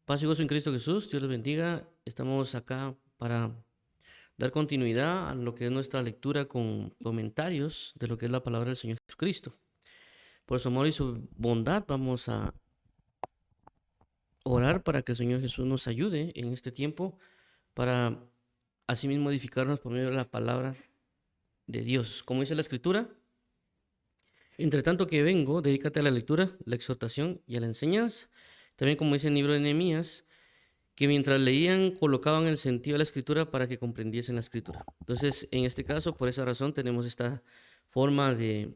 Paz y gozo en Cristo Jesús, Dios les bendiga. Estamos acá para dar continuidad a lo que es nuestra lectura con comentarios de lo que es la palabra del Señor Jesucristo. Por su amor y su bondad vamos a orar para que el Señor Jesús nos ayude en este tiempo para asimismo edificarnos por medio de la palabra de Dios. Como dice la Escritura, entre tanto que vengo, dedícate a la lectura, la exhortación y a la enseñanza. También como dice el libro de Nehemías, que mientras leían colocaban el sentido de la escritura para que comprendiesen la escritura. Entonces, en este caso, por esa razón, tenemos esta forma de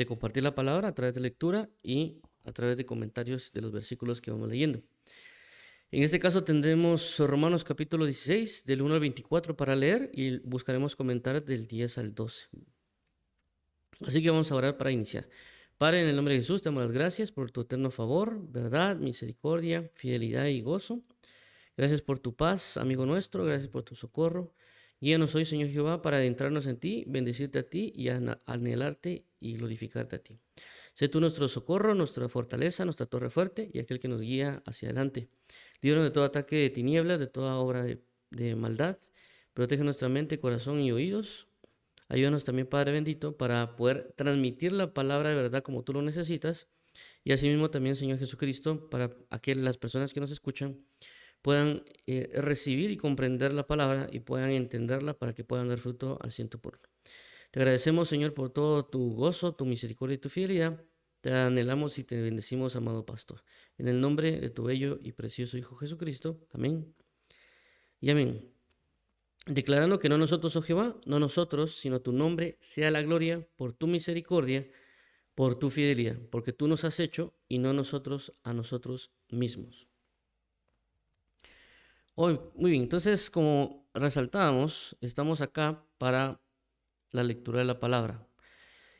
compartir la palabra a través de lectura y a través de comentarios de los versículos que vamos leyendo. En este caso tendremos Romanos capítulo 16, del 1 al 24 para leer y buscaremos comentar del 10 al 12. Así que vamos a orar para iniciar. Padre, en el nombre de Jesús, te damos las gracias por tu eterno favor, verdad, misericordia, fidelidad y gozo. Gracias por tu paz, amigo nuestro, gracias por tu socorro. Guíanos hoy, Señor Jehová, para adentrarnos en ti, bendecirte a ti y anhelarte y glorificarte a ti. Sé tú nuestro socorro, nuestra fortaleza, nuestra torre fuerte y aquel que nos guía hacia adelante. Líbranos de todo ataque de tinieblas, de toda obra de maldad. Protege nuestra mente, corazón y oídos. Ayúdanos también, Padre bendito, para poder transmitir la palabra de verdad como tú lo necesitas. Y asimismo también, Señor Jesucristo, para las personas que nos escuchan puedan recibir y comprender la palabra y puedan entenderla para que puedan dar fruto al ciento por uno. Te agradecemos, Señor, por todo tu gozo, tu misericordia y tu fidelidad. Te anhelamos y te bendecimos, amado pastor. En el nombre de tu bello y precioso Hijo Jesucristo. Amén y amén. Declarando que no nosotros, oh Jehová, no nosotros, sino tu nombre sea la gloria por tu misericordia, por tu fidelidad, porque tú nos has hecho y no nosotros a nosotros mismos. Hoy, muy bien, entonces como resaltábamos, estamos acá para la lectura de la palabra.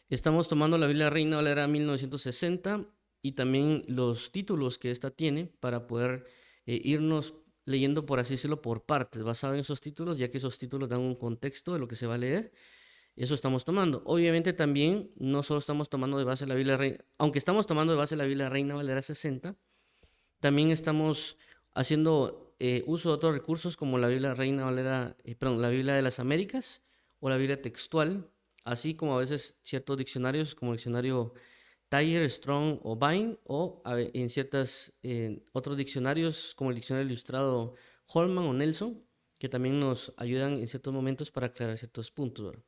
Estamos tomando la Biblia Reina Valera 1960 y también los títulos que esta tiene para poder irnos leyendo, por así decirlo, por partes, basado en esos títulos, ya que esos títulos dan un contexto de lo que se va a leer. Eso estamos tomando. Obviamente también no solo estamos tomando de base la Biblia Reina, aunque estamos tomando de base la Biblia Reina Valera 60, también estamos haciendo uso de otros recursos como la Biblia Reina Valera, la Biblia de las Américas o la Biblia textual, así como a veces ciertos diccionarios como el diccionario Thayer, Strong o Vine, o en ciertos otros diccionarios como el diccionario ilustrado Holman o Nelson, que también nos ayudan en ciertos momentos para aclarar ciertos puntos, ¿verdad?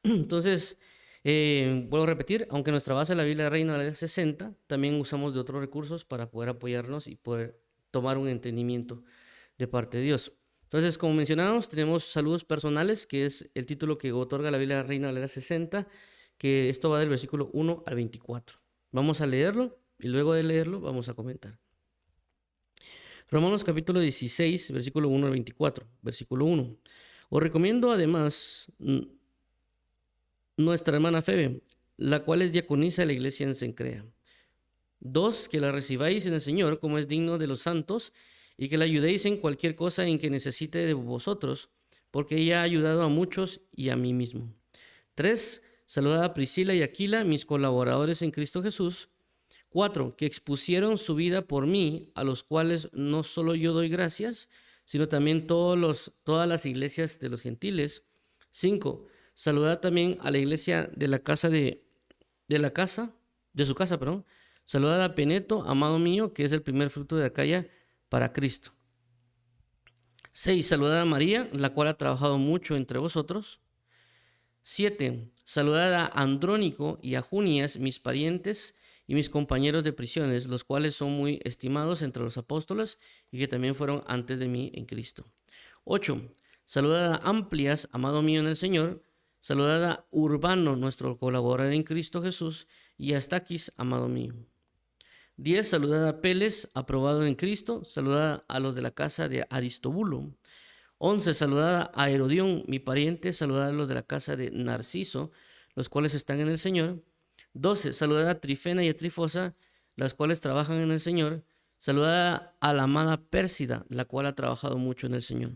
Entonces, vuelvo a repetir, aunque nuestra base es la Biblia Reina Valera 60, también usamos de otros recursos para poder apoyarnos y poder tomar un entendimiento de parte de Dios. Entonces, como mencionábamos, tenemos saludos personales, que es el título que otorga la Biblia Reina Valera 60, que esto va del versículo 1 al 24. Vamos a leerlo y luego de leerlo vamos a comentar. Romanos capítulo 16, versículo 1 al 24. Versículo 1. Os recomiendo además nuestra hermana Febe, la cual es diaconisa de la iglesia en Cencrea. 2, que la recibáis en el Señor como es digno de los santos y que la ayudéis en cualquier cosa en que necesite de vosotros, porque ella ha ayudado a muchos y a mí mismo. 3, saludad a Priscila y Aquila, mis colaboradores en Cristo Jesús. 4, que expusieron su vida por mí, a los cuales no solo yo doy gracias, sino también todas las iglesias de los gentiles. 5, saludad también a la iglesia de la casa de su casa, perdón. Saludad a Peneto, amado mío, que es el primer fruto de Acaya para Cristo. 6, saludad a María, la cual ha trabajado mucho entre vosotros. 7, saludad a Andrónico y a Junias, mis parientes y mis compañeros de prisiones, los cuales son muy estimados entre los apóstoles y que también fueron antes de mí en Cristo. 8, saludad a Amplias, amado mío en el Señor. Saludad a Urbano, nuestro colaborador en Cristo Jesús, y a Estaquis, amado mío. 10, saludad a Peles, aprobado en Cristo. Saludad a los de la casa de Aristobulo. 11, saludad a Herodión, mi pariente. Saludad a los de la casa de Narciso, los cuales están en el Señor. 12, saludad a Trifena y a Trifosa, las cuales trabajan en el Señor. Saludad a la amada Pérsida, la cual ha trabajado mucho en el Señor.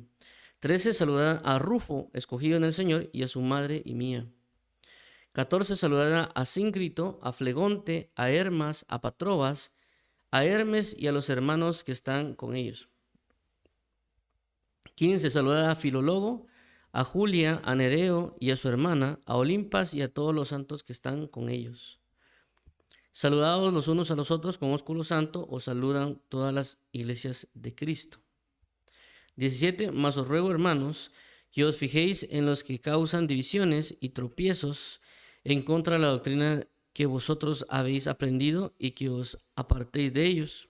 13, saludad a Rufo, escogido en el Señor, y a su madre y mía. 14, saludad a Síncrito, a Flegonte, a Hermas, a Patrobas, a Hermes y a los hermanos que están con ellos. 15. Saluda a Filólogo, a Julia, a Nereo y a su hermana, a Olimpas y a todos los santos que están con ellos. Saludados los unos a los otros con ósculo santo, os saludan todas las iglesias de Cristo. 17. Mas os ruego, hermanos, que os fijéis en los que causan divisiones y tropiezos en contra de la doctrina que vosotros habéis aprendido y que os apartéis de ellos.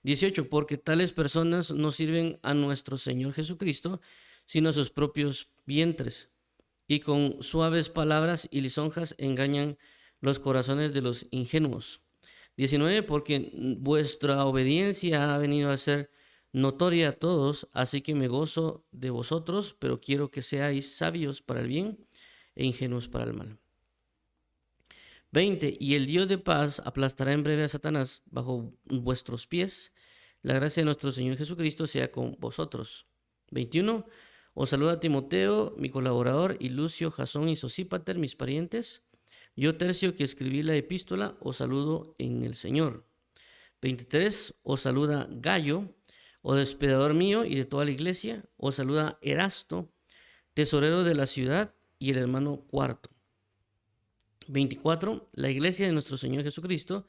18. Porque tales personas no sirven a nuestro Señor Jesucristo, sino a sus propios vientres, y con suaves palabras y lisonjas engañan los corazones de los ingenuos. 19. Porque vuestra obediencia ha venido a ser notoria a todos, así que me gozo de vosotros, pero quiero que seáis sabios para el bien e ingenuos para el mal. 20. Y el Dios de paz aplastará en breve a Satanás bajo vuestros pies. La gracia de nuestro Señor Jesucristo sea con vosotros. 21. Os saluda Timoteo, mi colaborador, y Lucio, Jasón y Sosípater, mis parientes. Yo, Tercio, que escribí la epístola, os saludo en el Señor. 23. Os saluda Gallo, hospedador mío y de toda la iglesia. Os saluda Erasto, tesorero de la ciudad, y el hermano Cuarto. 24. La iglesia de nuestro Señor Jesucristo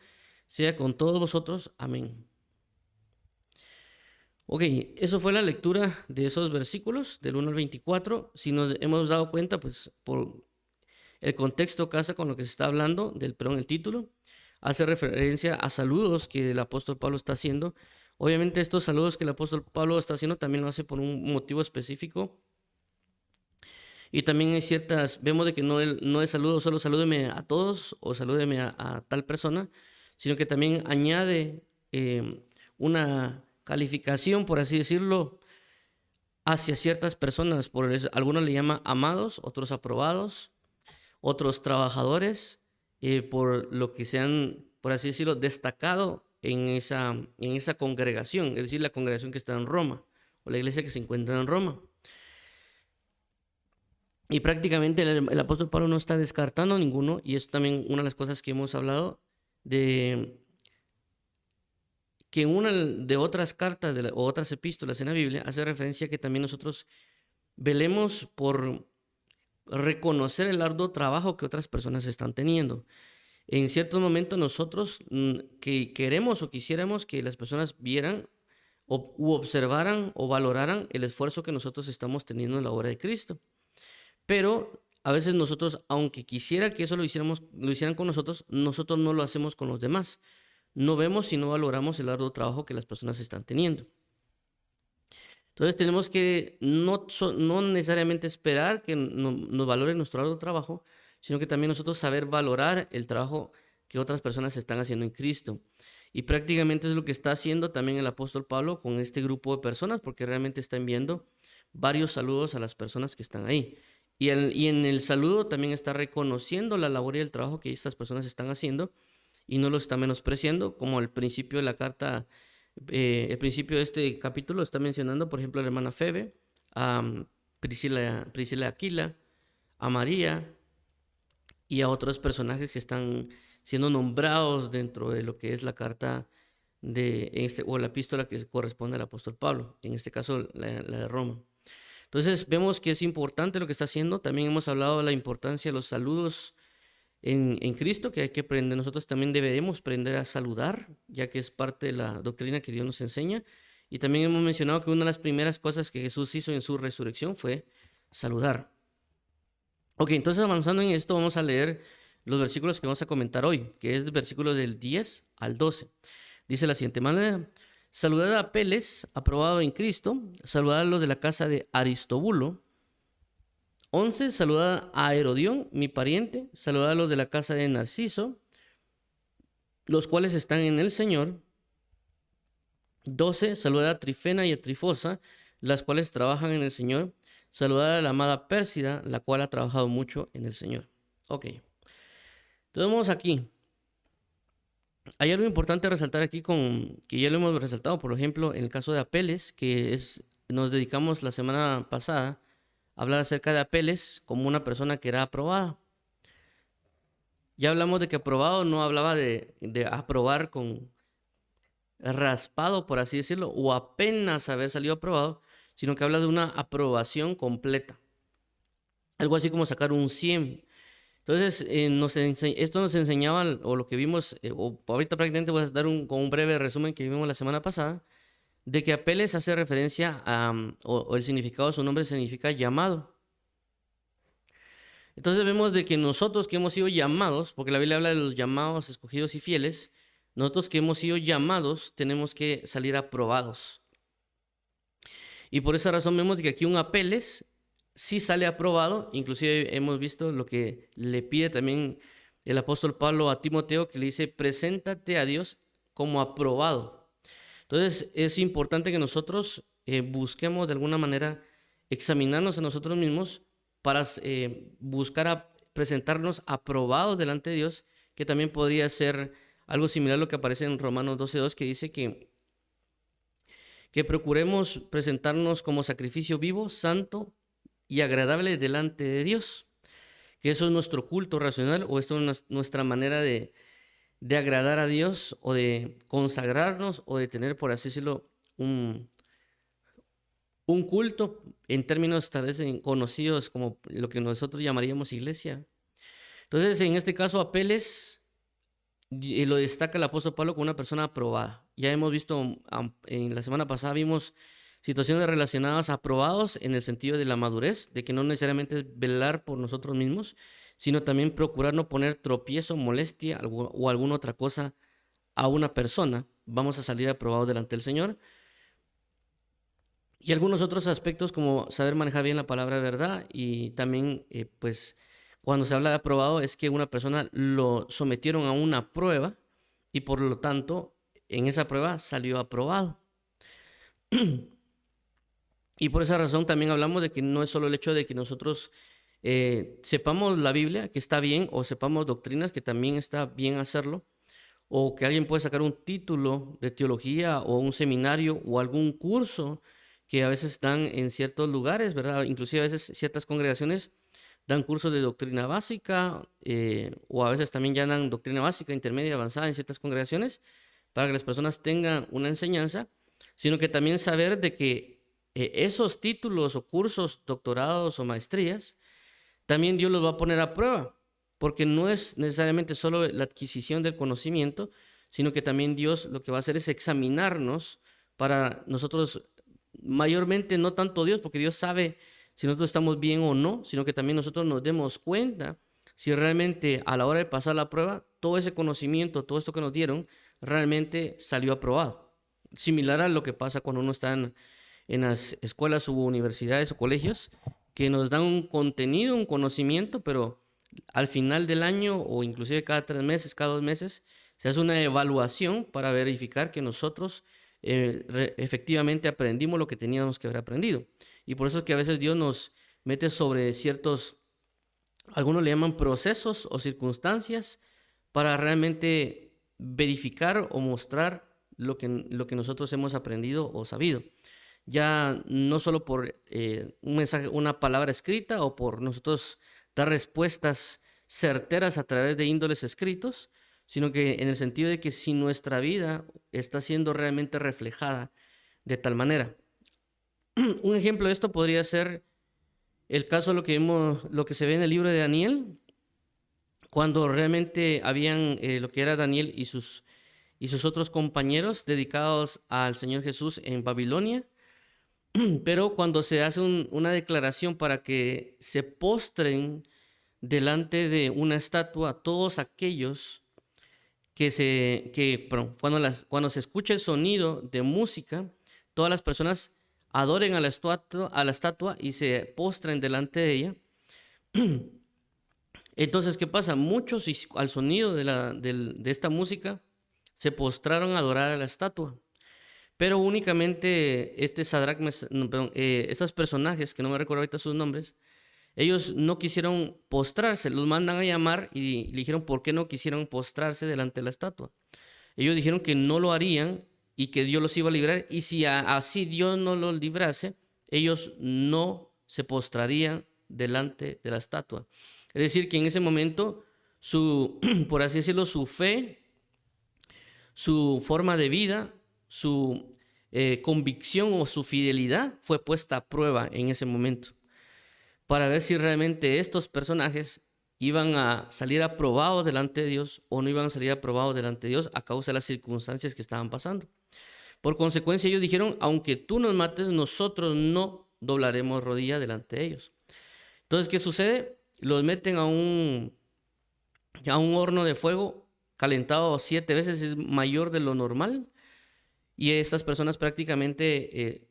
sea con todos vosotros. Amén. Ok, eso fue la lectura de esos versículos, del 1 al 24. Si nos hemos dado cuenta, pues por el contexto casa con lo que se está hablando, el título, hace referencia a saludos que el apóstol Pablo está haciendo. Obviamente estos saludos que el apóstol Pablo está haciendo también lo hace por un motivo específico. Y también hay vemos de que no es saludo, solo salúdeme a todos o salúdeme a tal persona, sino que también añade una calificación, por así decirlo, hacia ciertas personas. Por eso, algunos le llaman amados, otros aprobados, otros trabajadores, por lo que se han, por así decirlo, destacado en esa congregación, es decir, la congregación que está en Roma, o la iglesia que se encuentra en Roma. Y prácticamente el apóstol Pablo no está descartando ninguno, y es también una de las cosas que hemos hablado, de que en una de otras cartas o otras epístolas en la Biblia hace referencia a que también nosotros velemos por reconocer el arduo trabajo que otras personas están teniendo. En ciertos momentos nosotros que queremos o quisiéramos que las personas vieran u observaran o valoraran el esfuerzo que nosotros estamos teniendo en la obra de Cristo. Pero a veces nosotros, aunque quisiera que eso lo hicieran con nosotros no lo hacemos con los demás. No vemos y no valoramos el arduo trabajo que las personas están teniendo. Entonces tenemos que no necesariamente esperar que nos valoren nuestro arduo trabajo, sino que también nosotros saber valorar el trabajo que otras personas están haciendo en Cristo. Y prácticamente es lo que está haciendo también el apóstol Pablo con este grupo de personas, porque realmente está enviando varios saludos a las personas que están ahí. Y en el saludo también está reconociendo la labor y el trabajo que estas personas están haciendo y no lo está menospreciando, como al principio de la carta, el principio de este capítulo está mencionando, por ejemplo, a la hermana Febe, a Priscila Aquila, a María y a otros personajes que están siendo nombrados dentro de lo que es la carta o la epístola que corresponde al apóstol Pablo, en este caso la de Roma. Entonces vemos que es importante lo que está haciendo. También hemos hablado de la importancia de los saludos en Cristo, que hay que aprender. Nosotros también debemos aprender a saludar, ya que es parte de la doctrina que Dios nos enseña. Y también hemos mencionado que una de las primeras cosas que Jesús hizo en su resurrección fue saludar. Ok, entonces avanzando en esto vamos a leer los versículos que vamos a comentar hoy, que es el versículo del 10 al 12. Dice la siguiente manera: saludad a Apeles, aprobado en Cristo. Saludad a los de la casa de Aristóbulo. 11. Saludad a Herodión, mi pariente. Saludad a los de la casa de Narciso, los cuales están en el Señor. 12. Saludad a Trifena y a Trifosa, las cuales trabajan en el Señor. Saludad a la amada Pérsida, la cual ha trabajado mucho en el Señor. Ok. Entonces vamos aquí. Hay algo importante a resaltar aquí que ya lo hemos resaltado, por ejemplo, en el caso de Apeles, nos dedicamos la semana pasada a hablar acerca de Apeles como una persona que era aprobada. Ya hablamos de que aprobado no hablaba de aprobar con raspado, por así decirlo, o apenas haber salido aprobado, sino que habla de una aprobación completa. Algo así como sacar un 100. Entonces, esto nos enseñaba, o lo que vimos, o ahorita prácticamente voy a dar con un breve resumen que vimos la semana pasada, de que Apeles hace referencia a, o el significado de su nombre significa llamado. Entonces vemos de que nosotros que hemos sido llamados, porque la Biblia habla de los llamados, escogidos y fieles, nosotros que hemos sido llamados tenemos que salir aprobados. Y por esa razón vemos que aquí un Apeles sí sale aprobado, inclusive hemos visto lo que le pide también el apóstol Pablo a Timoteo, que le dice, preséntate a Dios como aprobado. Entonces es importante que nosotros busquemos de alguna manera examinarnos a nosotros mismos para buscar presentarnos aprobados delante de Dios, que también podría ser algo similar a lo que aparece en Romanos 12:2, que dice que procuremos presentarnos como sacrificio vivo, santo y agradable delante de Dios, que eso es nuestro culto racional, o esto es nuestra manera de agradar a Dios, o de consagrarnos, o de tener, por así decirlo, un culto en términos tal vez conocidos como lo que nosotros llamaríamos iglesia. Entonces, en este caso, Apeles lo destaca el apóstol Pablo como una persona aprobada. Ya hemos visto, en la semana pasada vimos situaciones relacionadas a aprobados en el sentido de la madurez, de que no necesariamente es velar por nosotros mismos, sino también procurar no poner tropiezo, molestia o alguna otra cosa a una persona. Vamos a salir aprobados delante del Señor. Y algunos otros aspectos como saber manejar bien la palabra verdad, y también pues cuando se habla de aprobado es que una persona lo sometieron a una prueba y por lo tanto en esa prueba salió aprobado. Y por esa razón también hablamos de que no es solo el hecho de que nosotros sepamos la Biblia, que está bien, o sepamos doctrinas, que también está bien hacerlo, o que alguien puede sacar un título de teología o un seminario o algún curso que a veces dan en ciertos lugares, ¿verdad? Inclusive a veces ciertas congregaciones dan cursos de doctrina básica, o a veces también ya dan doctrina básica, intermedia, avanzada en ciertas congregaciones, para que las personas tengan una enseñanza, sino que también saber de que esos títulos o cursos, doctorados o maestrías, también Dios los va a poner a prueba, porque no es necesariamente solo la adquisición del conocimiento, sino que también Dios lo que va a hacer es examinarnos para nosotros, mayormente no tanto Dios, porque Dios sabe si nosotros estamos bien o no, sino que también nosotros nos demos cuenta si realmente a la hora de pasar la prueba, todo ese conocimiento, todo esto que nos dieron, realmente salió aprobado. Similar a lo que pasa cuando uno está en las escuelas u universidades o colegios, que nos dan un contenido, un conocimiento, pero al final del año o inclusive cada 3 meses, cada 2 meses, se hace una evaluación para verificar que nosotros efectivamente aprendimos lo que teníamos que haber aprendido. Y por eso es que a veces Dios nos mete sobre ciertos, algunos le llaman procesos o circunstancias, para realmente verificar o mostrar lo que nosotros hemos aprendido o sabido. Ya no solo por un mensaje, una palabra escrita, o por nosotros dar respuestas certeras a través de índoles escritos, sino que en el sentido de que si nuestra vida está siendo realmente reflejada de tal manera. Un ejemplo de esto podría ser el caso de lo que se ve en el libro de Daniel, cuando realmente habían lo que era Daniel y sus otros compañeros dedicados al Señor Jesús en Babilonia. Pero cuando se hace una declaración para que se postren delante de una estatua todos aquellos cuando se escucha el sonido de música, todas las personas adoren a la estatua y se postren delante de ella. Entonces, ¿qué pasa? Muchos al sonido de esta música se postraron a adorar a la estatua. Pero únicamente estos personajes, que no me recuerdo ahorita sus nombres, ellos no quisieron postrarse, los mandan a llamar y le dijeron por qué no quisieron postrarse delante de la estatua. Ellos dijeron que no lo harían y que Dios los iba a librar, y si así Dios no los librase, ellos no se postrarían delante de la estatua. Es decir, que en ese momento por así decirlo, su fe, su forma de vida, su convicción o su fidelidad fue puesta a prueba en ese momento, para ver si realmente estos personajes iban a salir aprobados delante de Dios o no iban a salir aprobados delante de Dios a causa de las circunstancias que estaban pasando. Por consecuencia, ellos dijeron, aunque tú nos mates, nosotros no doblaremos rodilla delante de ellos. Entonces, ¿qué sucede? Los meten a un horno de fuego calentado 7 veces, es mayor de lo normal, y estas personas prácticamente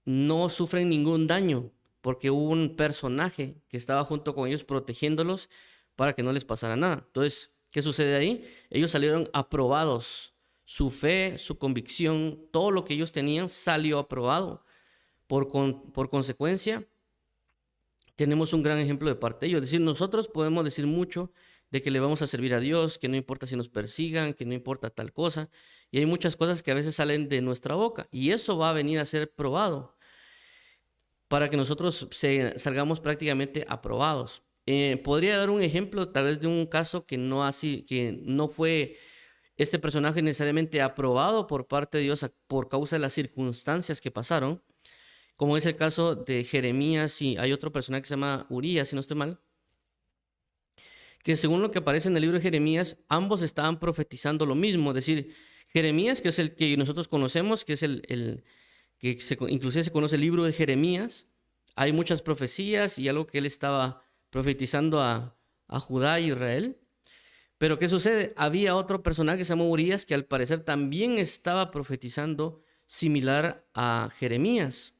no sufren ningún daño, porque hubo un personaje que estaba junto con ellos protegiéndolos para que no les pasara nada. Entonces, ¿qué sucede ahí? Ellos salieron aprobados. Su fe, su convicción, todo lo que ellos tenían salió aprobado. Por consecuencia, tenemos un gran ejemplo de parte de ellos. Es decir, nosotros podemos decir mucho de que le vamos a servir a Dios, que no importa si nos persigan, que no importa tal cosa. Y hay muchas cosas que a veces salen de nuestra boca y eso va a venir a ser probado para que nosotros salgamos prácticamente aprobados. Podría dar un ejemplo tal vez de un caso que no fue este personaje necesariamente aprobado por parte de Dios por causa de las circunstancias que pasaron, como es el caso de Jeremías, y hay otro personaje que se llama Urías, si no estoy mal, que según lo que aparece en el libro de Jeremías, ambos estaban profetizando lo mismo. Es decir, Jeremías, que es el que nosotros conocemos, que es inclusive se conoce el libro de Jeremías, hay muchas profecías y algo que él estaba profetizando a Judá e Israel. Pero ¿qué sucede? Había otro personaje que se llama Urías, que al parecer también estaba profetizando similar a Jeremías.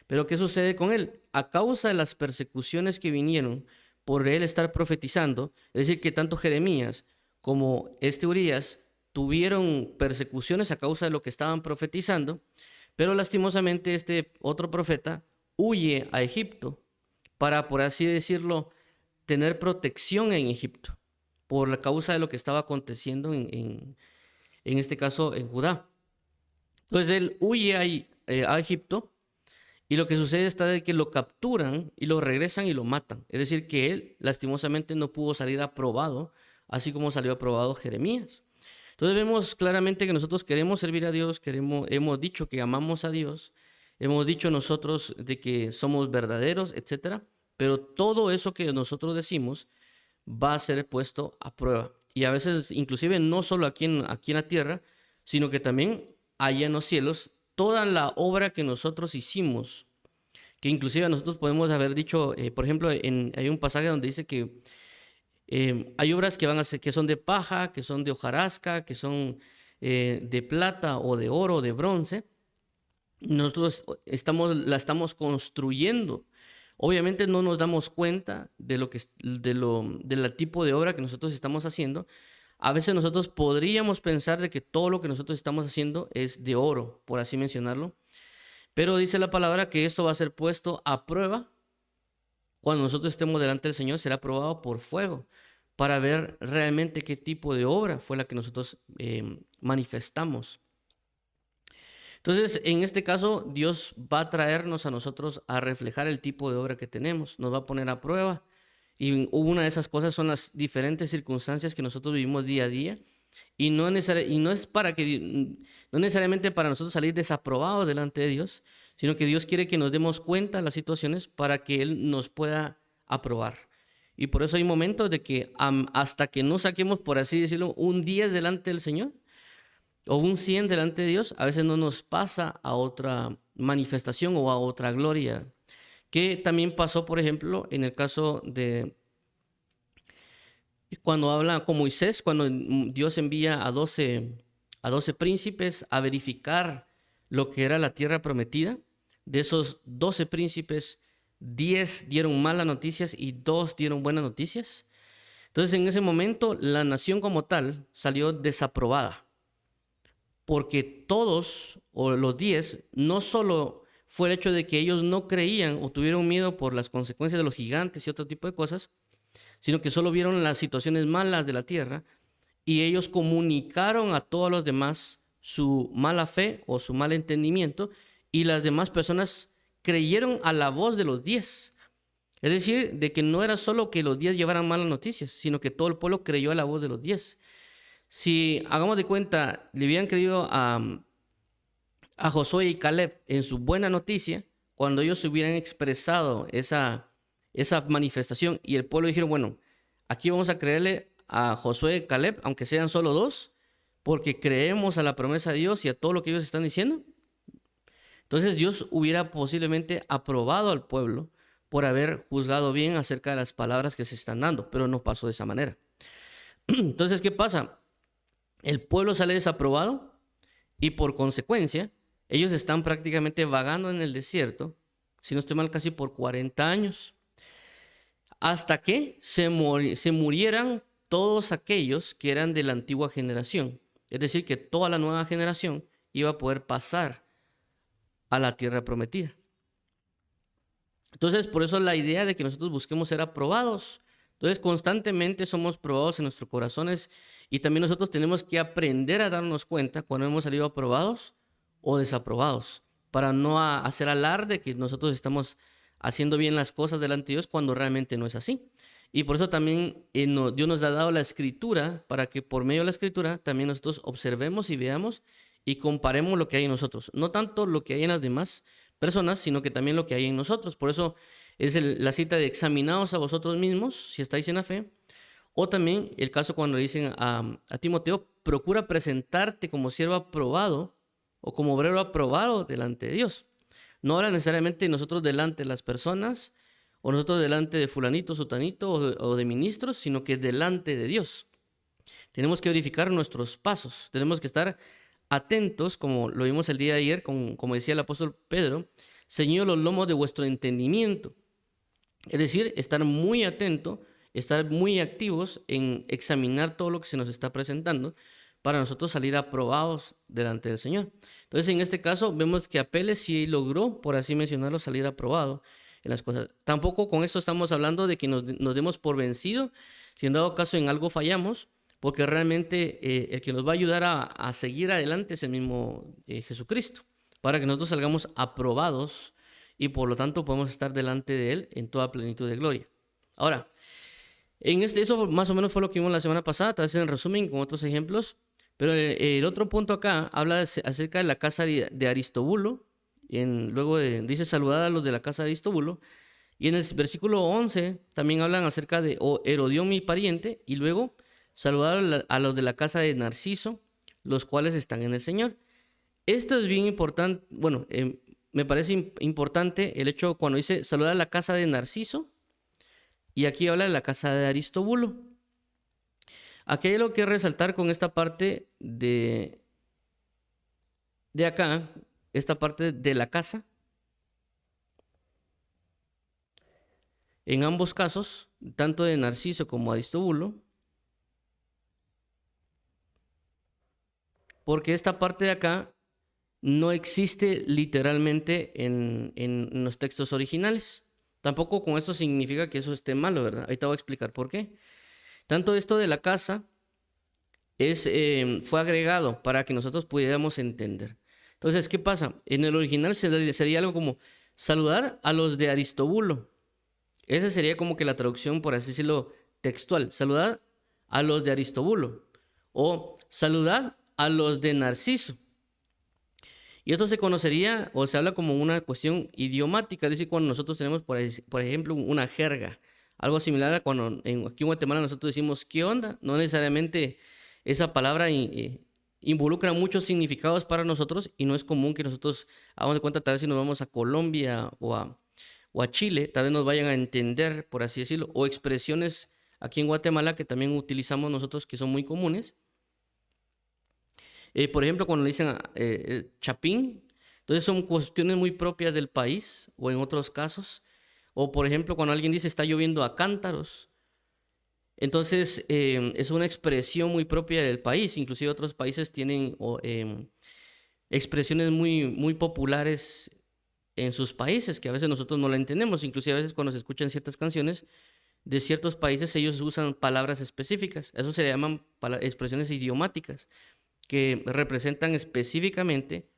Pero ¿qué sucede con él? A causa de las persecuciones que vinieron por él estar profetizando, es decir, que tanto Jeremías como este Urías tuvieron persecuciones a causa de lo que estaban profetizando, pero lastimosamente este otro profeta huye a Egipto para, por así decirlo, tener protección en Egipto por la causa de lo que estaba aconteciendo en este caso en Judá. Entonces él huye a Egipto y lo que sucede está de que lo capturan y lo regresan y lo matan. Es decir, que él lastimosamente no pudo salir aprobado, así como salió aprobado Jeremías. Entonces vemos claramente que nosotros queremos servir a Dios, hemos dicho que amamos a Dios, hemos dicho nosotros de que somos verdaderos, etcétera, pero todo eso que nosotros decimos va a ser puesto a prueba. Y a veces, inclusive, no solo aquí en la tierra, sino que también allá en los cielos, toda la obra que nosotros hicimos, que inclusive nosotros podemos haber dicho, por ejemplo, hay un pasaje donde dice que hay obras que son de paja, que son de hojarasca, que son de plata o de oro o de bronce. Nosotros la estamos construyendo. Obviamente no nos damos cuenta del tipo de obra que nosotros estamos haciendo. A veces nosotros podríamos pensar de que todo lo que nosotros estamos haciendo es de oro, por así mencionarlo. Pero dice la palabra que esto va a ser puesto a prueba. Cuando nosotros estemos delante del Señor será probado por fuego para ver realmente qué tipo de obra fue la que nosotros manifestamos. Entonces, en este caso, Dios va a traernos a nosotros a reflejar el tipo de obra que tenemos, nos va a poner a prueba. Y una de esas cosas son las diferentes circunstancias que nosotros vivimos día a día. Y no es necesariamente para nosotros salir desaprobados delante de Dios, sino que Dios quiere que nos demos cuenta de las situaciones para que Él nos pueda aprobar. Y por eso hay momentos de que hasta que no saquemos, por así decirlo, un 10 delante del Señor, o un 100 delante de Dios, a veces no nos pasa a otra manifestación o a otra gloria. Que también pasó, por ejemplo, en el caso de cuando habla con Moisés, cuando Dios envía a 12 príncipes a verificar lo que era la tierra prometida. De esos 12 príncipes, 10 dieron malas noticias y 2 dieron buenas noticias. Entonces, en ese momento, la nación como tal salió desaprobada. Porque todos, o los 10, no solo fue el hecho de que ellos no creían o tuvieron miedo por las consecuencias de los gigantes y otro tipo de cosas, sino que solo vieron las situaciones malas de la tierra y ellos comunicaron a todos los demás su mala fe o su mal entendimiento y las demás personas creyeron a la voz de los 10. Es decir, de que no era solo que los 10 llevaran malas noticias, sino que todo el pueblo creyó a la voz de los 10. Si hagamos de cuenta, le hubieran creído a Josué y Caleb en su buena noticia, cuando ellos hubieran expresado esa manifestación y el pueblo dijeron, bueno, aquí vamos a creerle a Josué y Caleb, aunque sean solo dos, porque creemos a la promesa de Dios y a todo lo que ellos están diciendo. Entonces Dios hubiera posiblemente aprobado al pueblo por haber juzgado bien acerca de las palabras que se están dando, pero no pasó de esa manera. Entonces, ¿qué pasa? El pueblo sale desaprobado y por consecuencia ellos están prácticamente vagando en el desierto, si no estoy mal, casi por 40 años, hasta que se murieran todos aquellos que eran de la antigua generación. Es decir, que toda la nueva generación iba a poder pasar a la tierra prometida. Entonces, por eso la idea de que nosotros busquemos ser aprobados. Entonces, constantemente somos probados en nuestros corazones y también nosotros tenemos que aprender a darnos cuenta cuando hemos salido aprobados o desaprobados, para no hacer alarde que nosotros estamos haciendo bien las cosas delante de Dios cuando realmente no es así. Y por eso también Dios nos ha dado la escritura para que por medio de la escritura también nosotros observemos y veamos y comparemos lo que hay en nosotros. No tanto lo que hay en las demás personas, sino que también lo que hay en nosotros. Por eso es la cita de examinaos a vosotros mismos, si estáis en la fe. O también el caso cuando dicen a Timoteo, procura presentarte como siervo aprobado o como obrero aprobado delante de Dios. No habla necesariamente nosotros delante de las personas o nosotros delante de fulanito, sutanito o de ministros, sino que delante de Dios. Tenemos que verificar nuestros pasos, tenemos que estar atentos, como lo vimos el día de ayer, como decía el apóstol Pedro, ceñidos los lomos de vuestro entendimiento. Es decir, estar muy atento, estar muy activos en examinar todo lo que se nos está presentando para nosotros salir aprobados delante del Señor. Entonces, en este caso, vemos que Apeles sí logró, por así mencionarlo, salir aprobado en las cosas. Tampoco con esto estamos hablando de que nos demos por vencido, si en dado caso en algo fallamos, porque realmente el que nos va a ayudar a seguir adelante es el mismo Jesucristo, para que nosotros salgamos aprobados y por lo tanto podemos estar delante de Él en toda plenitud de gloria. Ahora, eso más o menos fue lo que vimos la semana pasada, tal vez en resumen con otros ejemplos, pero el otro punto acá habla acerca de la casa de Aristobulo, luego dice saludad a los de la casa de Aristobulo, y en el versículo 11 también hablan acerca de Herodión mi pariente, y luego saludar a los de la casa de Narciso, los cuales están en el Señor. Esto es bien importante, bueno, me parece importante el hecho cuando dice saludar a la casa de Narciso, y aquí habla de la casa de Aristobulo. Aquí hay algo que resaltar con esta parte de acá, esta parte de la casa. En ambos casos, tanto de Narciso como Aristobulo, porque esta parte de acá no existe literalmente en los textos originales. Tampoco con esto significa que eso esté malo, ¿verdad? Ahorita voy a explicar por qué. Tanto esto de la casa fue agregado para que nosotros pudiéramos entender. Entonces, ¿qué pasa? En el original sería algo como saludar a los de Aristobulo. Esa sería como que la traducción, por así decirlo, textual. Saludar a los de Aristobulo. O saludar a los de Narciso. Y esto se conocería o se habla como una cuestión idiomática, es decir, cuando nosotros tenemos, por ejemplo, una jerga, algo similar a cuando aquí en Guatemala nosotros decimos ¿qué onda? No necesariamente esa palabra involucra muchos significados para nosotros y no es común que nosotros hagamos de cuenta, tal vez si nos vamos a Colombia o a Chile, tal vez nos vayan a entender, por así decirlo, o expresiones aquí en Guatemala que también utilizamos nosotros que son muy comunes. Por ejemplo, cuando le dicen chapín, entonces son cuestiones muy propias del país o en otros casos. O por ejemplo, cuando alguien dice está lloviendo a cántaros, entonces es una expresión muy propia del país. Inclusive otros países tienen expresiones muy populares en sus países que a veces nosotros no la entendemos. Inclusive a veces cuando se escuchan ciertas canciones de ciertos países ellos usan palabras específicas. Eso se llaman expresiones idiomáticas, que representan específicamente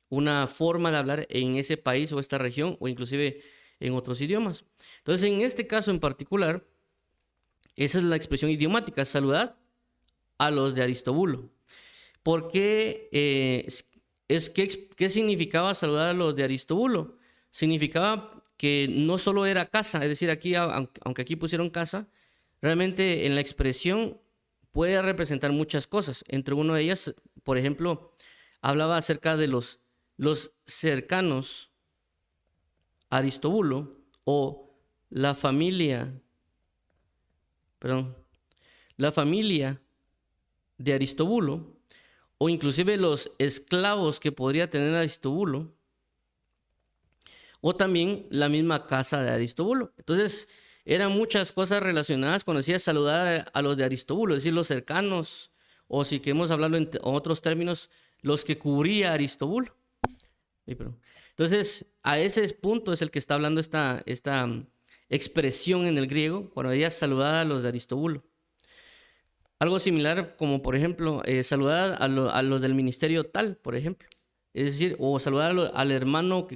una forma de hablar en ese país o esta región o inclusive en otros idiomas. Entonces, en este caso en particular, esa es la expresión idiomática, saludad a los de Aristóbulo. ¿Por qué? ¿Qué significaba saludar a los de Aristóbulo? Significaba que no solo era casa, es decir, aquí, aunque aquí pusieron casa, realmente en la expresión puede representar muchas cosas. Entre una de ellas, por ejemplo, hablaba acerca de los cercanos a Aristóbulo o la familia, perdón, la familia de Aristóbulo, o inclusive los esclavos que podría tener Aristóbulo, o también la misma casa de Aristóbulo. Entonces, eran muchas cosas relacionadas cuando decía saludar a los de Aristóbulo, es decir, los cercanos, o si queremos hablarlo en otros términos, los que cubría Aristóbulo. Entonces, a ese punto es el que está hablando esta expresión en el griego, cuando ella saludaba a los de Aristóbulo. Algo similar como, por ejemplo, saludar a los del ministerio tal, por ejemplo. Es decir, o saludar al hermano,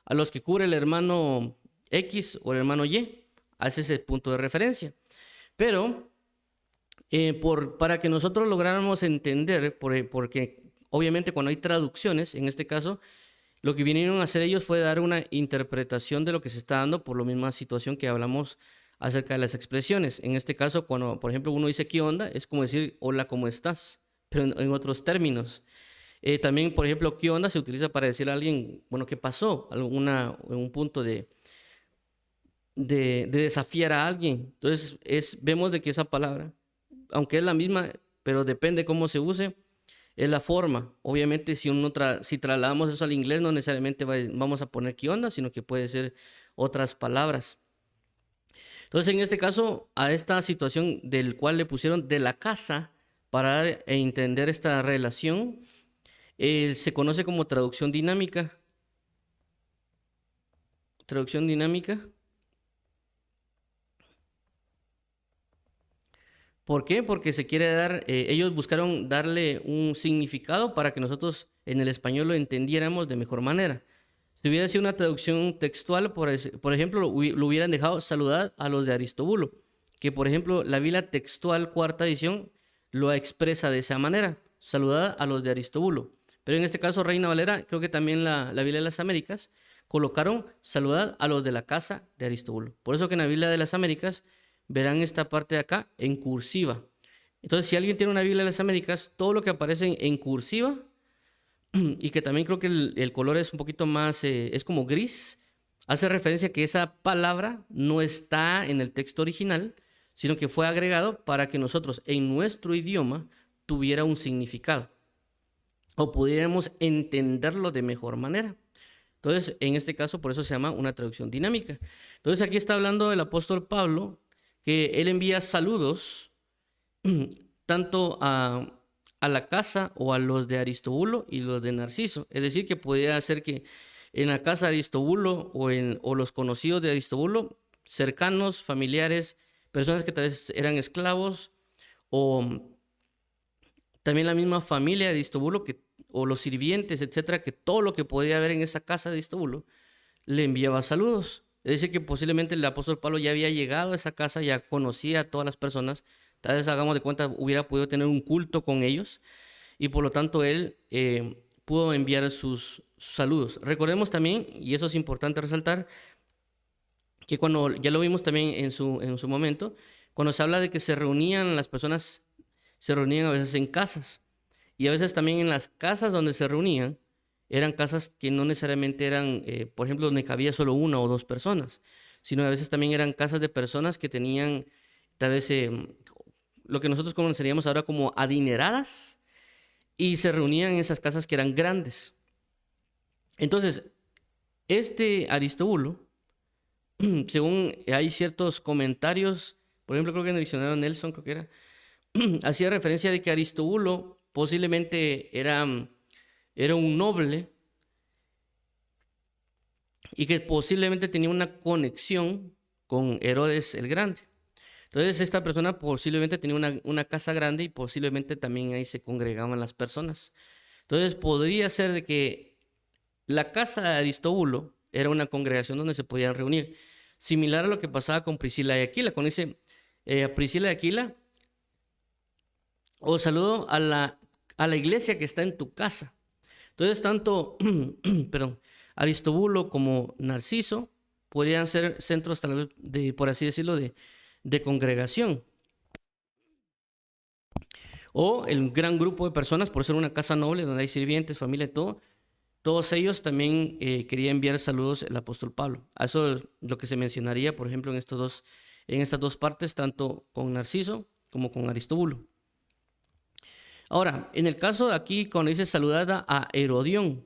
a los que cubre el hermano X o el hermano Y. Hace ese punto de referencia. Pero, para que nosotros lográramos entender, porque obviamente cuando hay traducciones, en este caso, lo que vinieron a hacer ellos fue dar una interpretación de lo que se está dando por la misma situación que hablamos acerca de las expresiones. En este caso, cuando, por ejemplo, uno dice ¿qué onda? Es como decir hola, ¿cómo estás? Pero en otros términos. También, por ejemplo, ¿qué onda? Se utiliza para decir a alguien, bueno, ¿qué pasó? Un punto de desafiar a alguien. Entonces, vemos de que esa palabra, aunque es la misma, pero depende cómo se use, es la forma. Obviamente, si trasladamos eso al inglés, no necesariamente vamos a poner qué onda, sino que puede ser otras palabras. Entonces, en este caso, a esta situación del cual le pusieron de la casa para entender esta relación, se conoce como traducción dinámica. Traducción dinámica. ¿Por qué? Porque se quiere ellos buscaron darle un significado para que nosotros en el español lo entendiéramos de mejor manera. Si hubiera sido una traducción textual, por ejemplo, lo hubieran dejado saludar a los de Aristóbulo, que por ejemplo la Biblia textual cuarta edición lo expresa de esa manera, saludar a los de Aristóbulo. Pero en este caso Reina Valera, creo que también la Biblia de las Américas, colocaron saludar a los de la casa de Aristóbulo. Por eso que en la Biblia de las Américas verán esta parte de acá en cursiva. Entonces, si alguien tiene una Biblia de las Américas, todo lo que aparece en cursiva, y que también creo que el color es un poquito más, es como gris, hace referencia a que esa palabra no está en el texto original, sino que fue agregado para que nosotros en nuestro idioma tuviera un significado o pudiéramos entenderlo de mejor manera. Entonces, en este caso, por eso se llama una traducción dinámica. Entonces, aquí está hablando el apóstol Pablo, que él envía saludos tanto a la casa o a los de Aristóbulo y los de Narciso. Es decir, que podría ser que en la casa de Aristóbulo o los conocidos de Aristóbulo, cercanos, familiares, personas que tal vez eran esclavos, o también la misma familia de Aristóbulo, o los sirvientes, etcétera, que todo lo que podía haber en esa casa de Aristóbulo le enviaba saludos. Es decir, que posiblemente el apóstol Pablo ya había llegado a esa casa, ya conocía a todas las personas, tal vez hagamos de cuenta, hubiera podido tener un culto con ellos, y por lo tanto él pudo enviar sus saludos. Recordemos también, y eso es importante resaltar, que cuando, ya lo vimos también en su momento, cuando se habla de que se reunían las personas, se reunían a veces en casas, y a veces también en las casas donde se reunían, eran casas que no necesariamente eran, por ejemplo, donde cabía solo una o dos personas, sino a veces también eran casas de personas que tenían tal vez lo que nosotros conoceríamos ahora como adineradas, y se reunían en esas casas que eran grandes. Entonces, este Aristóbulo, según hay ciertos comentarios, por ejemplo, creo que en el diccionario Nelson, creo que era, hacía referencia de que Aristóbulo posiblemente era un noble y que posiblemente tenía una conexión con Herodes el Grande. Entonces esta persona posiblemente tenía una casa grande y posiblemente también ahí se congregaban las personas. Entonces podría ser de que la casa de Aristóbulo era una congregación donde se podían reunir, similar a lo que pasaba con Priscila y Aquila. Cuando dice Priscila y Aquila, o saludo a la iglesia que está en tu casa. Entonces, tanto perdón, Aristóbulo como Narciso podrían ser centros, tal vez, por así decirlo, de congregación. O el gran grupo de personas, por ser una casa noble donde hay sirvientes, familia y todo, todos ellos también quería enviar saludos el apóstol Pablo. A eso es lo que se mencionaría, por ejemplo, en estas dos partes, tanto con Narciso como con Aristóbulo. Ahora, en el caso de aquí, cuando dice saludada a Herodión,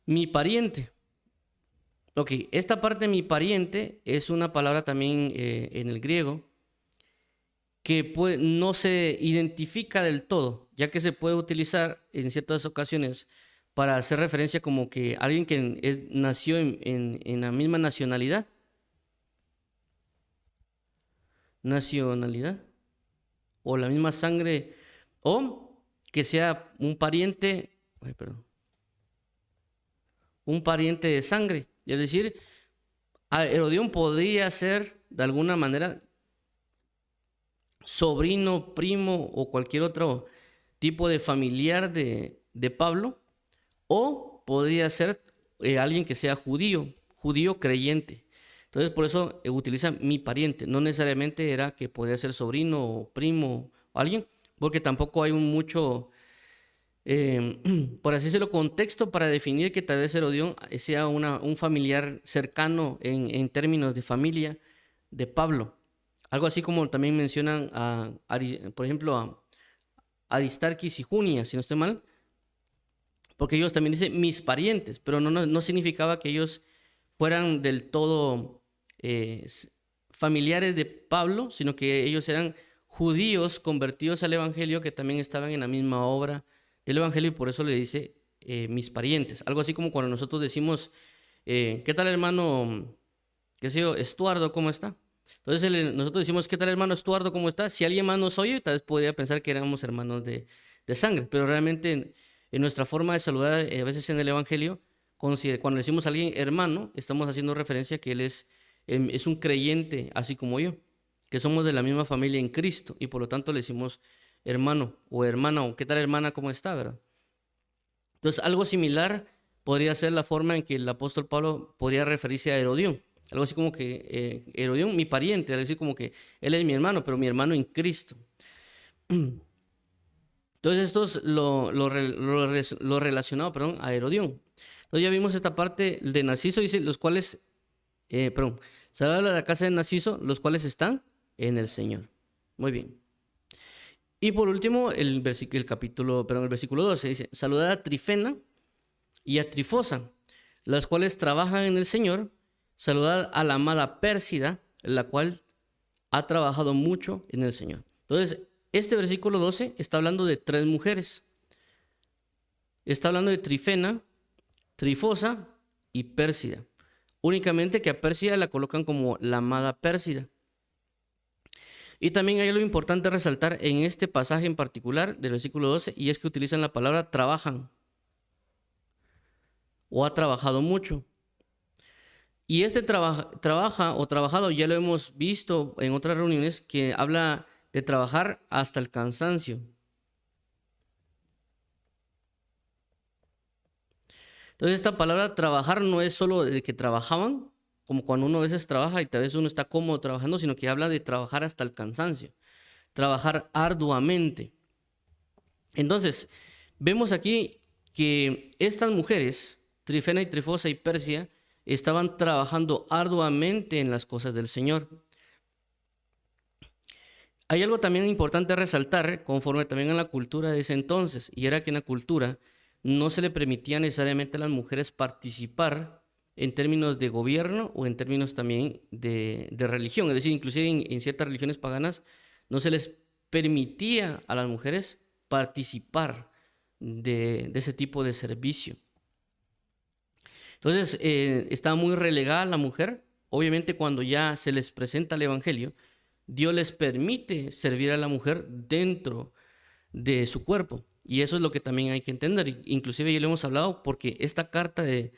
mi pariente. Ok, esta parte de mi pariente es una palabra también en el griego que no se identifica del todo, ya que se puede utilizar en ciertas ocasiones para hacer referencia como que alguien que nació en la misma nacionalidad, o la misma sangre, o que sea un pariente, un pariente de sangre. Es decir, Herodión podría ser de alguna manera sobrino, primo o cualquier otro tipo de familiar de Pablo, o podría ser alguien que sea judío creyente. Entonces, por eso utiliza mi pariente. No necesariamente era que podía ser sobrino o primo o alguien, porque tampoco hay mucho, por así decirlo, contexto para definir que tal vez Herodión sea un familiar cercano en términos de familia de Pablo. Algo así como también mencionan, por ejemplo, a Aristarquis y Junia, si no estoy mal, porque ellos también dicen mis parientes, pero no significaba que ellos fueran del todo familiares de Pablo, sino que ellos eran judíos convertidos al Evangelio que también estaban en la misma obra del Evangelio y por eso le dice mis parientes. Algo así como cuando nosotros decimos, ¿qué tal hermano, qué sé yo, Estuardo, cómo está? Entonces nosotros decimos, ¿qué tal hermano Estuardo, cómo está? Si alguien más nos oye, tal vez podría pensar que éramos hermanos de sangre, pero realmente en nuestra forma de saludar, a veces en el Evangelio, cuando decimos a alguien hermano, estamos haciendo referencia a que él es un creyente, así como yo, que somos de la misma familia en Cristo, y por lo tanto le decimos hermano o hermana, o qué tal hermana, cómo está, ¿verdad? Entonces, algo similar podría ser la forma en que el apóstol Pablo podría referirse a Herodión. Algo así como que Herodión, mi pariente, es decir, como que él es mi hermano, pero mi hermano en Cristo. Entonces, esto es lo relacionado, perdón, a Herodión. Entonces, ya vimos esta parte de Narciso, dice, los cuales, perdón, se habla de la casa de Narciso, los cuales están en el Señor. Muy bien. Y por último, el versículo 12 dice, saludad a Trifena y a Trifosa, las cuales trabajan en el Señor. Saludad a la amada Pérsida, la cual ha trabajado mucho en el Señor. Entonces, este versículo 12 está hablando de 3 mujeres. Está hablando de Trifena, Trifosa y Pérsida. Únicamente que a Pérsida la colocan como la amada Pérsida. Y también hay algo importante resaltar en este pasaje en particular del versículo 12, y es que utilizan la palabra trabajan o ha trabajado mucho. Y este trabaja o trabajado ya lo hemos visto en otras reuniones que habla de trabajar hasta el cansancio. Entonces esta palabra trabajar no es solo de que trabajaban, como cuando uno a veces trabaja y tal vez uno está cómodo trabajando, sino que habla de trabajar hasta el cansancio, trabajar arduamente. Entonces, vemos aquí que estas mujeres, Trifena y Trifosa y Persia, estaban trabajando arduamente en las cosas del Señor. Hay algo también importante a resaltar, conforme también a la cultura de ese entonces, y era que en la cultura no se le permitía necesariamente a las mujeres participar en términos de gobierno o en términos también de religión. Es decir, inclusive en ciertas religiones paganas no se les permitía a las mujeres participar de ese tipo de servicio. Entonces, estaba muy relegada la mujer. Obviamente, cuando ya se les presenta el Evangelio, Dios les permite servir a la mujer dentro de su cuerpo. Y eso es lo que también hay que entender. Inclusive ya lo hemos hablado porque esta carta de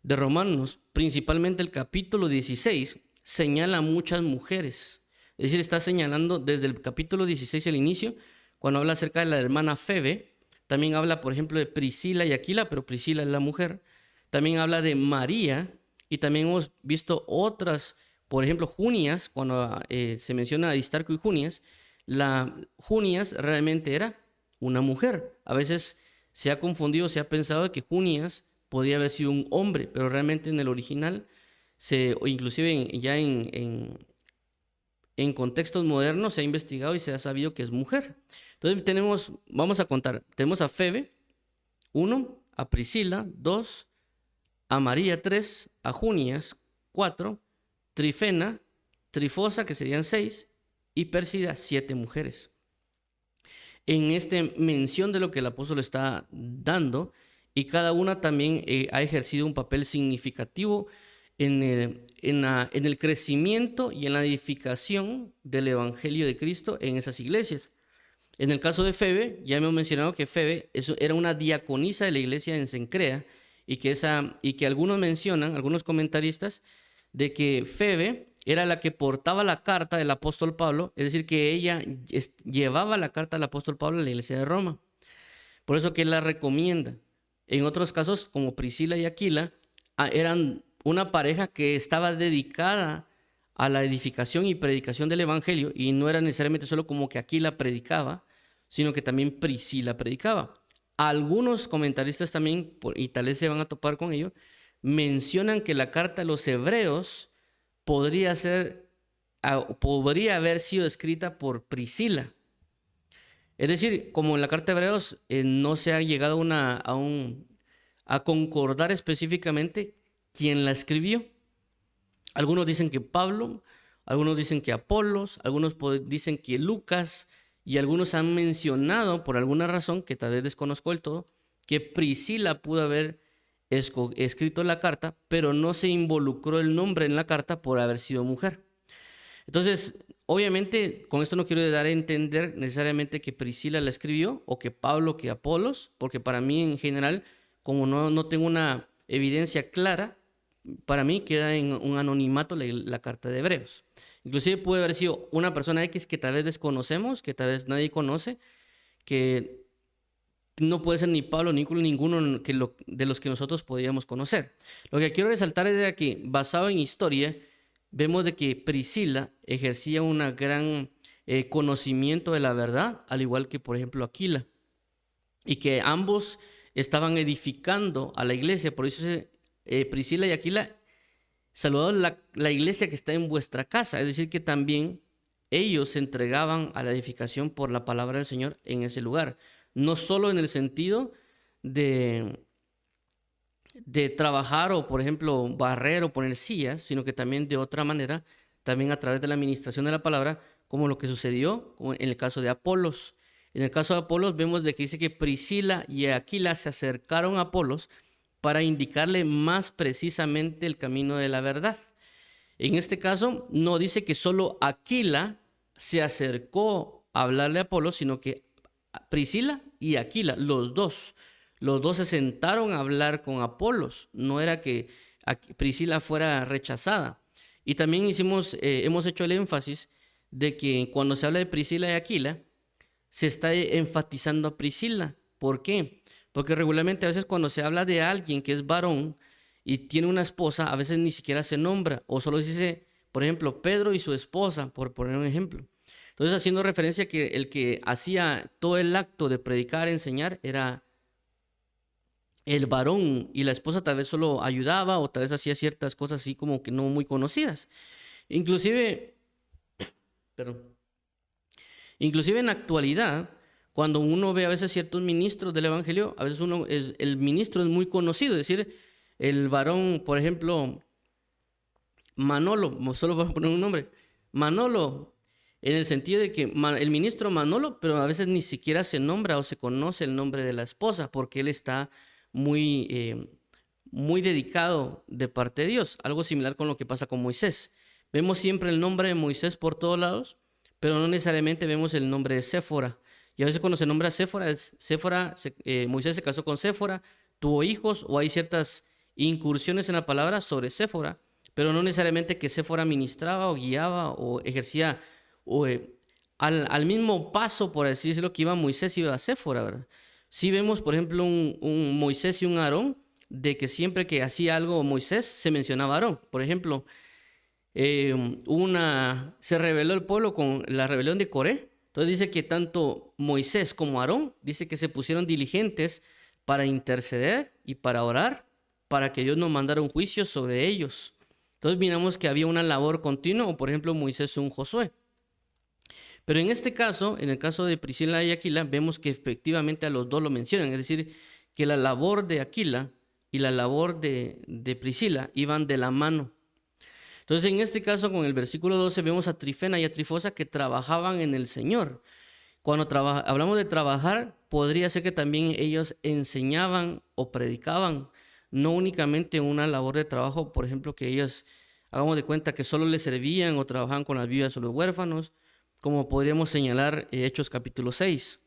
Romanos, principalmente el capítulo 16, señala a muchas mujeres Es decir, está señalando desde el capítulo 16, el inicio, cuando habla acerca de la hermana Febe. También habla, por ejemplo, de Priscila y Aquila, pero Priscila es la mujer. También habla de María, y también hemos visto otras, por ejemplo, Junias, cuando se menciona a Aristarco y Junias, la Junias realmente era una mujer. A veces se ha confundido, se ha pensado que Junias podía haber sido un hombre, pero realmente en el original, o inclusive en contextos modernos se ha investigado y se ha sabido que es mujer. Entonces vamos a contar, tenemos a Febe, 1, a Priscila, 2, a María, 3, a Junias, 4, Trifena, Trifosa, que serían 6, y Pérsida, 7 mujeres. En esta mención de lo que el apóstol está dando, y cada una también ha ejercido un papel significativo en el crecimiento y en la edificación del Evangelio de Cristo en esas iglesias. En el caso de Febe, ya hemos mencionado que Febe era una diaconisa de la iglesia en Cencrea, y que algunos mencionan, algunos comentaristas, de que Febe era la que portaba la carta del apóstol Pablo, es decir, que ella llevaba la carta del apóstol Pablo a la iglesia de Roma. Por eso que él la recomienda. En otros casos, como Priscila y Aquila, eran una pareja que estaba dedicada a la edificación y predicación del evangelio, y no era necesariamente solo como que Aquila predicaba, sino que también Priscila predicaba. Algunos comentaristas también, y tal vez se van a topar con ello, mencionan que la carta a los hebreos podría haber sido escrita por Priscila. Es decir, como en la carta de Hebreos no se ha llegado a concordar específicamente quién la escribió. Algunos dicen que Pablo, algunos dicen que Apolos, algunos dicen que Lucas, y algunos han mencionado, por alguna razón que tal vez desconozco del todo, que Priscila pudo haber escrito la carta, pero no se involucró el nombre en la carta por haber sido mujer. Entonces, obviamente, con esto no quiero dar a entender necesariamente que Priscila la escribió, o que Pablo, que Apolos, porque para mí en general, como no tengo una evidencia clara, para mí queda en un anonimato la carta de Hebreos. Inclusive puede haber sido una persona X que tal vez desconocemos, que tal vez nadie conoce, que no puede ser ni Pablo ni ninguno de los que nosotros podríamos conocer. Lo que quiero resaltar es de que, basado en historia, vemos de que Priscila ejercía un gran conocimiento de la verdad, al igual que, por ejemplo, Aquila, y que ambos estaban edificando a la iglesia. Por eso Priscila y Aquila saludaron la iglesia que está en vuestra casa, es decir, que también ellos se entregaban a la edificación por la palabra del Señor en ese lugar, no solo en el sentido de trabajar o, por ejemplo, barrer o poner sillas, sino que también de otra manera, también a través de la administración de la palabra, como lo que sucedió en el caso de Apolos. En el caso de Apolos vemos de que dice que Priscila y Aquila se acercaron a Apolos para indicarle más precisamente el camino de la verdad. En este caso, no dice que solo Aquila se acercó a hablarle a Apolos, sino que Priscila y Aquila, los dos se sentaron a hablar con Apolos. No era que Priscila fuera rechazada. Y también hemos hecho el énfasis de que cuando se habla de Priscila y Aquila, se está enfatizando a Priscila. ¿Por qué? Porque regularmente a veces cuando se habla de alguien que es varón y tiene una esposa, a veces ni siquiera se nombra, o solo dice, por ejemplo, Pedro y su esposa, por poner un ejemplo. Entonces, haciendo referencia a que el que hacía todo el acto de predicar, enseñar, era el varón, y la esposa tal vez solo ayudaba o tal vez hacía ciertas cosas así como que no muy conocidas. Inclusive en la actualidad, cuando uno ve a veces ciertos ministros del evangelio, a veces el ministro es muy conocido, es decir, el varón, por ejemplo, Manolo, solo para poner un nombre, Manolo, en el sentido de que el ministro Manolo, pero a veces ni siquiera se nombra o se conoce el nombre de la esposa, porque él está muy dedicado de parte de Dios, algo similar con lo que pasa con Moisés. Vemos siempre el nombre de Moisés por todos lados, pero no necesariamente vemos el nombre de Séfora. Y a veces cuando se nombra Séfora, Moisés se casó con Séfora, tuvo hijos, o hay ciertas incursiones en la palabra sobre Séfora, pero no necesariamente que Séfora ministraba o guiaba o ejercía al mismo paso, por así decirlo, que iba Moisés y iba Séfora, ¿verdad? Sí vemos, por ejemplo, un Moisés y un Aarón, de que siempre que hacía algo Moisés, se mencionaba Aarón. Por ejemplo, se rebeló el pueblo con la rebelión de Coré. Entonces dice que tanto Moisés como Aarón, dice que se pusieron diligentes para interceder y para orar, para que Dios no mandara un juicio sobre ellos. Entonces miramos que había una labor continua, o por ejemplo Moisés y un Josué. Pero en este caso, en el caso de Priscila y Aquila, vemos que efectivamente a los dos lo mencionan, es decir, que la labor de Aquila y la labor de Priscila iban de la mano. Entonces, en este caso, con el versículo 12, vemos a Trifena y a Trifosa que trabajaban en el Señor. Cuando hablamos de trabajar, podría ser que también ellos enseñaban o predicaban, no únicamente una labor de trabajo, por ejemplo, que ellos, hagamos de cuenta que solo les servían o trabajaban con las viudas o los huérfanos, como podríamos señalar Hechos capítulo 6.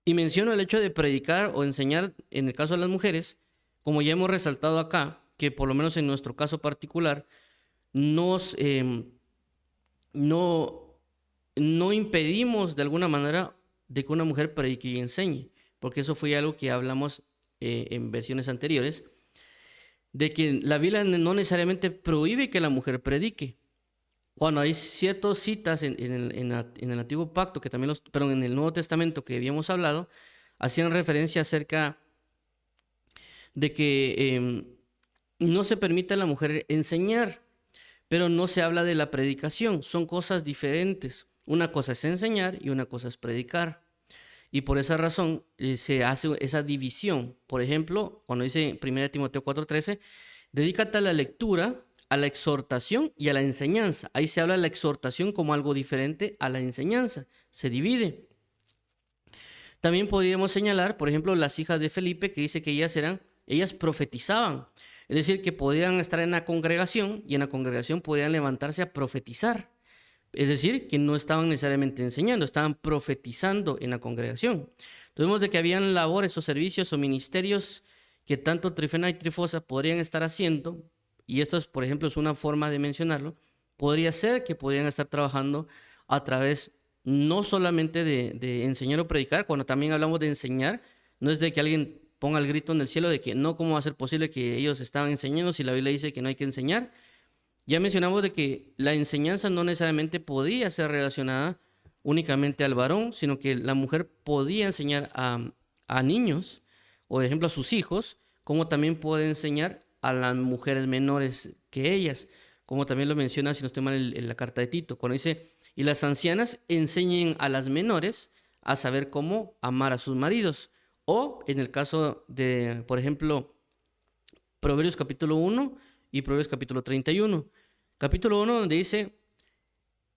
Y menciono el hecho de predicar o enseñar en el caso de las mujeres, como ya hemos resaltado acá, que por lo menos en nuestro caso particular, no impedimos de alguna manera de que una mujer predique y enseñe, porque eso fue algo que hablamos en versiones anteriores, de que la Biblia no necesariamente prohíbe que la mujer predique. Cuando hay ciertas citas en el Antiguo Pacto, que también pero en el Nuevo Testamento que habíamos hablado, hacían referencia acerca de que no se permite a la mujer enseñar, pero no se habla de la predicación. Son cosas diferentes. Una cosa es enseñar y una cosa es predicar. Y por esa razón se hace esa división. Por ejemplo, cuando dice 1 Timoteo 4:13, dedícate a la lectura, a la exhortación y a la enseñanza. Ahí se habla de la exhortación como algo diferente a la enseñanza. Se divide. También podríamos señalar, por ejemplo, las hijas de Felipe, que dice que ellas profetizaban. Es decir, que podían estar en la congregación y en la congregación podían levantarse a profetizar. Es decir, que no estaban necesariamente enseñando, estaban profetizando en la congregación. Entonces vemos de que habían labores o servicios o ministerios que tanto Trifena y Trifosa podrían estar haciendo, y esto es, por ejemplo, es una forma de mencionarlo. Podría ser que podrían estar trabajando a través no solamente de enseñar o predicar. Cuando también hablamos de enseñar, no es de que alguien ponga el grito en el cielo de que no, ¿cómo va a ser posible que ellos estaban enseñando si la Biblia dice que no hay que enseñar? Ya mencionamos de que la enseñanza no necesariamente podía ser relacionada únicamente al varón, sino que la mujer podía enseñar a niños, o por ejemplo a sus hijos, como también puede enseñar a las mujeres menores que ellas, como también lo menciona, si no estoy mal, en la carta de Tito, cuando dice, y las ancianas enseñen a las menores a saber cómo amar a sus maridos. O en el caso de, por ejemplo, Proverbios capítulo 1 y Proverbios capítulo 31. Capítulo 1 donde dice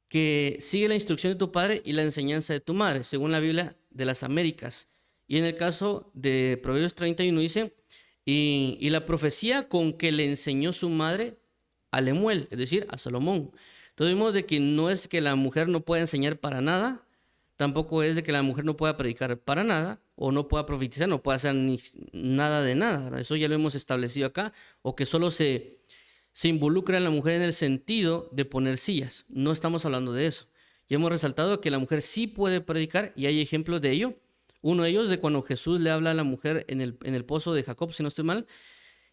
que sigue la instrucción de tu padre y la enseñanza de tu madre, según la Biblia de las Américas. Y en el caso de Proverbios 31 dice, y la profecía con que le enseñó su madre a Lemuel, es decir, a Salomón. Entonces vemos de que no es que la mujer no pueda enseñar para nada, tampoco es de que la mujer no pueda predicar para nada, o no pueda profetizar, no pueda hacer nada de nada, ¿verdad? Eso ya lo hemos establecido acá, o que solo se involucra a la mujer en el sentido de poner sillas. No estamos hablando de eso. Ya hemos resaltado que la mujer sí puede predicar y hay ejemplos de ello. Uno de ellos de cuando Jesús le habla a la mujer en el pozo de Jacob, si no estoy mal,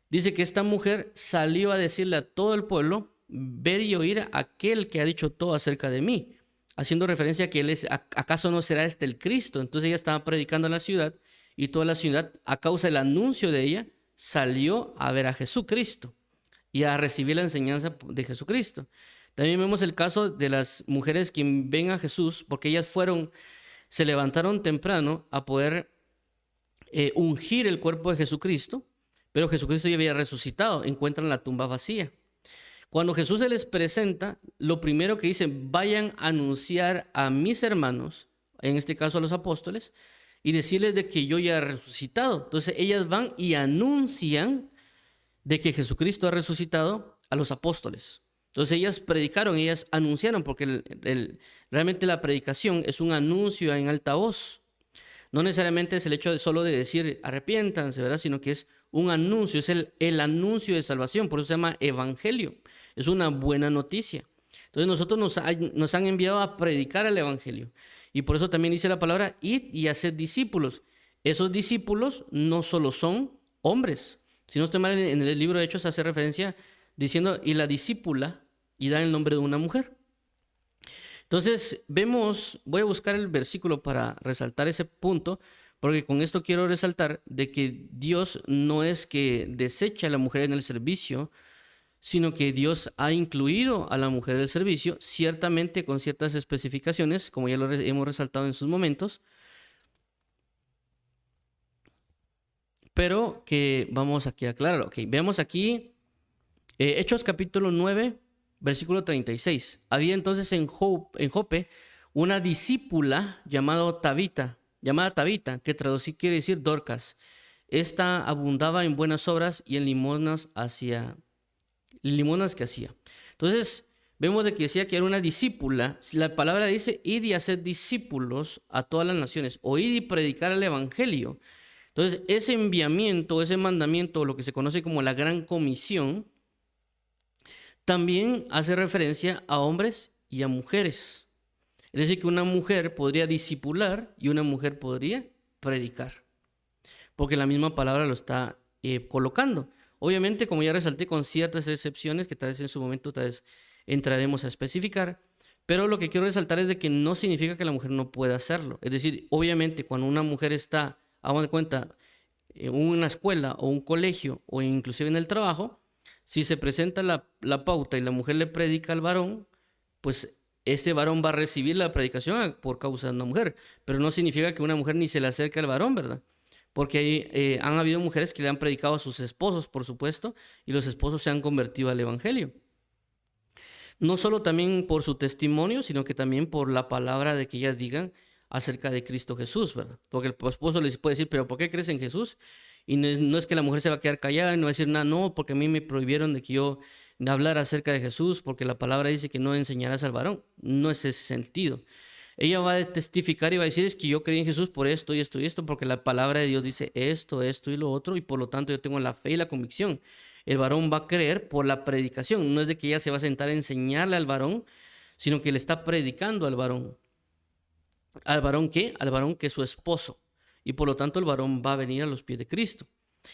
dice que esta mujer salió a decirle a todo el pueblo, ver y oír a aquel que ha dicho todo acerca de mí, haciendo referencia a que él es, ¿acaso no será este el Cristo? Entonces ella estaba predicando en la ciudad y toda la ciudad, a causa del anuncio de ella, salió a ver a Jesucristo y a recibir la enseñanza de Jesucristo. También vemos el caso de las mujeres que ven a Jesús, porque ellas se levantaron temprano a poder ungir el cuerpo de Jesucristo, pero Jesucristo ya había resucitado, encuentran la tumba vacía. Cuando Jesús se les presenta, lo primero que dicen, vayan a anunciar a mis hermanos, en este caso a los apóstoles, y decirles de que yo ya he resucitado. Entonces ellas van y anuncian de que Jesucristo ha resucitado a los apóstoles. Entonces ellas predicaron, ellas anunciaron, porque realmente la predicación es un anuncio en alta voz. No necesariamente es el hecho solo de decir arrepiéntanse, ¿verdad? Sino que es un anuncio, es el anuncio de salvación, por eso se llama evangelio. Es una buena noticia. Entonces nosotros nos han enviado a predicar el Evangelio. Y por eso también dice la palabra, id y haced discípulos. Esos discípulos no solo son hombres. Si no estoy mal, en el libro de Hechos hace referencia diciendo, y la discípula, y da el nombre de una mujer. Entonces, vemos, voy a buscar el versículo para resaltar ese punto, porque con esto quiero resaltar de que Dios no es que desecha a la mujer en el servicio, sino que Dios ha incluido a la mujer del servicio, ciertamente con ciertas especificaciones, como ya lo hemos resaltado en sus momentos, pero que vamos aquí a aclarar. Ok, veamos aquí Hechos capítulo 9, versículo 36. Había entonces en Jope una discípula llamada Tabita, que traducir quiere decir Dorcas. Esta abundaba en buenas obras y en limonas que hacía. Entonces, vemos de que decía que era una discípula. La palabra dice, id y haced discípulos a todas las naciones, o id y predicar el evangelio. Entonces, ese enviamiento, ese mandamiento, lo que se conoce como la gran comisión, también hace referencia a hombres y a mujeres. Es decir, que una mujer podría discipular y una mujer podría predicar, porque la misma palabra lo está colocando. Obviamente, como ya resalté, con ciertas excepciones que tal vez en su momento tal vez entraremos a especificar, pero lo que quiero resaltar es de que no significa que la mujer no pueda hacerlo. Es decir, obviamente cuando una mujer está, hagamos de cuenta, en una escuela o un colegio o inclusive en el trabajo, si se presenta la pauta y la mujer le predica al varón, pues ese varón va a recibir la predicación por causa de una mujer, pero no significa que una mujer ni se le acerque al varón, ¿verdad? Porque han habido mujeres que le han predicado a sus esposos, por supuesto, y los esposos se han convertido al evangelio. No solo también por su testimonio, sino que también por la palabra de que ellas digan acerca de Cristo Jesús, ¿verdad? Porque el esposo les puede decir, pero ¿por qué crees en Jesús? Y no es que la mujer se va a quedar callada y no va a decir nada, no, porque a mí me prohibieron de que yo hablara acerca de Jesús, porque la palabra dice que no enseñarás al varón. No es ese sentido. Ella va a testificar y va a decir, es que yo creí en Jesús por esto y esto y esto, porque la palabra de Dios dice esto, esto y lo otro, y por lo tanto yo tengo la fe y la convicción. El varón va a creer por la predicación, no es de que ella se va a sentar a enseñarle al varón, sino que le está predicando al varón. ¿Al varón qué? Al varón que es su esposo, y por lo tanto el varón va a venir a los pies de Cristo.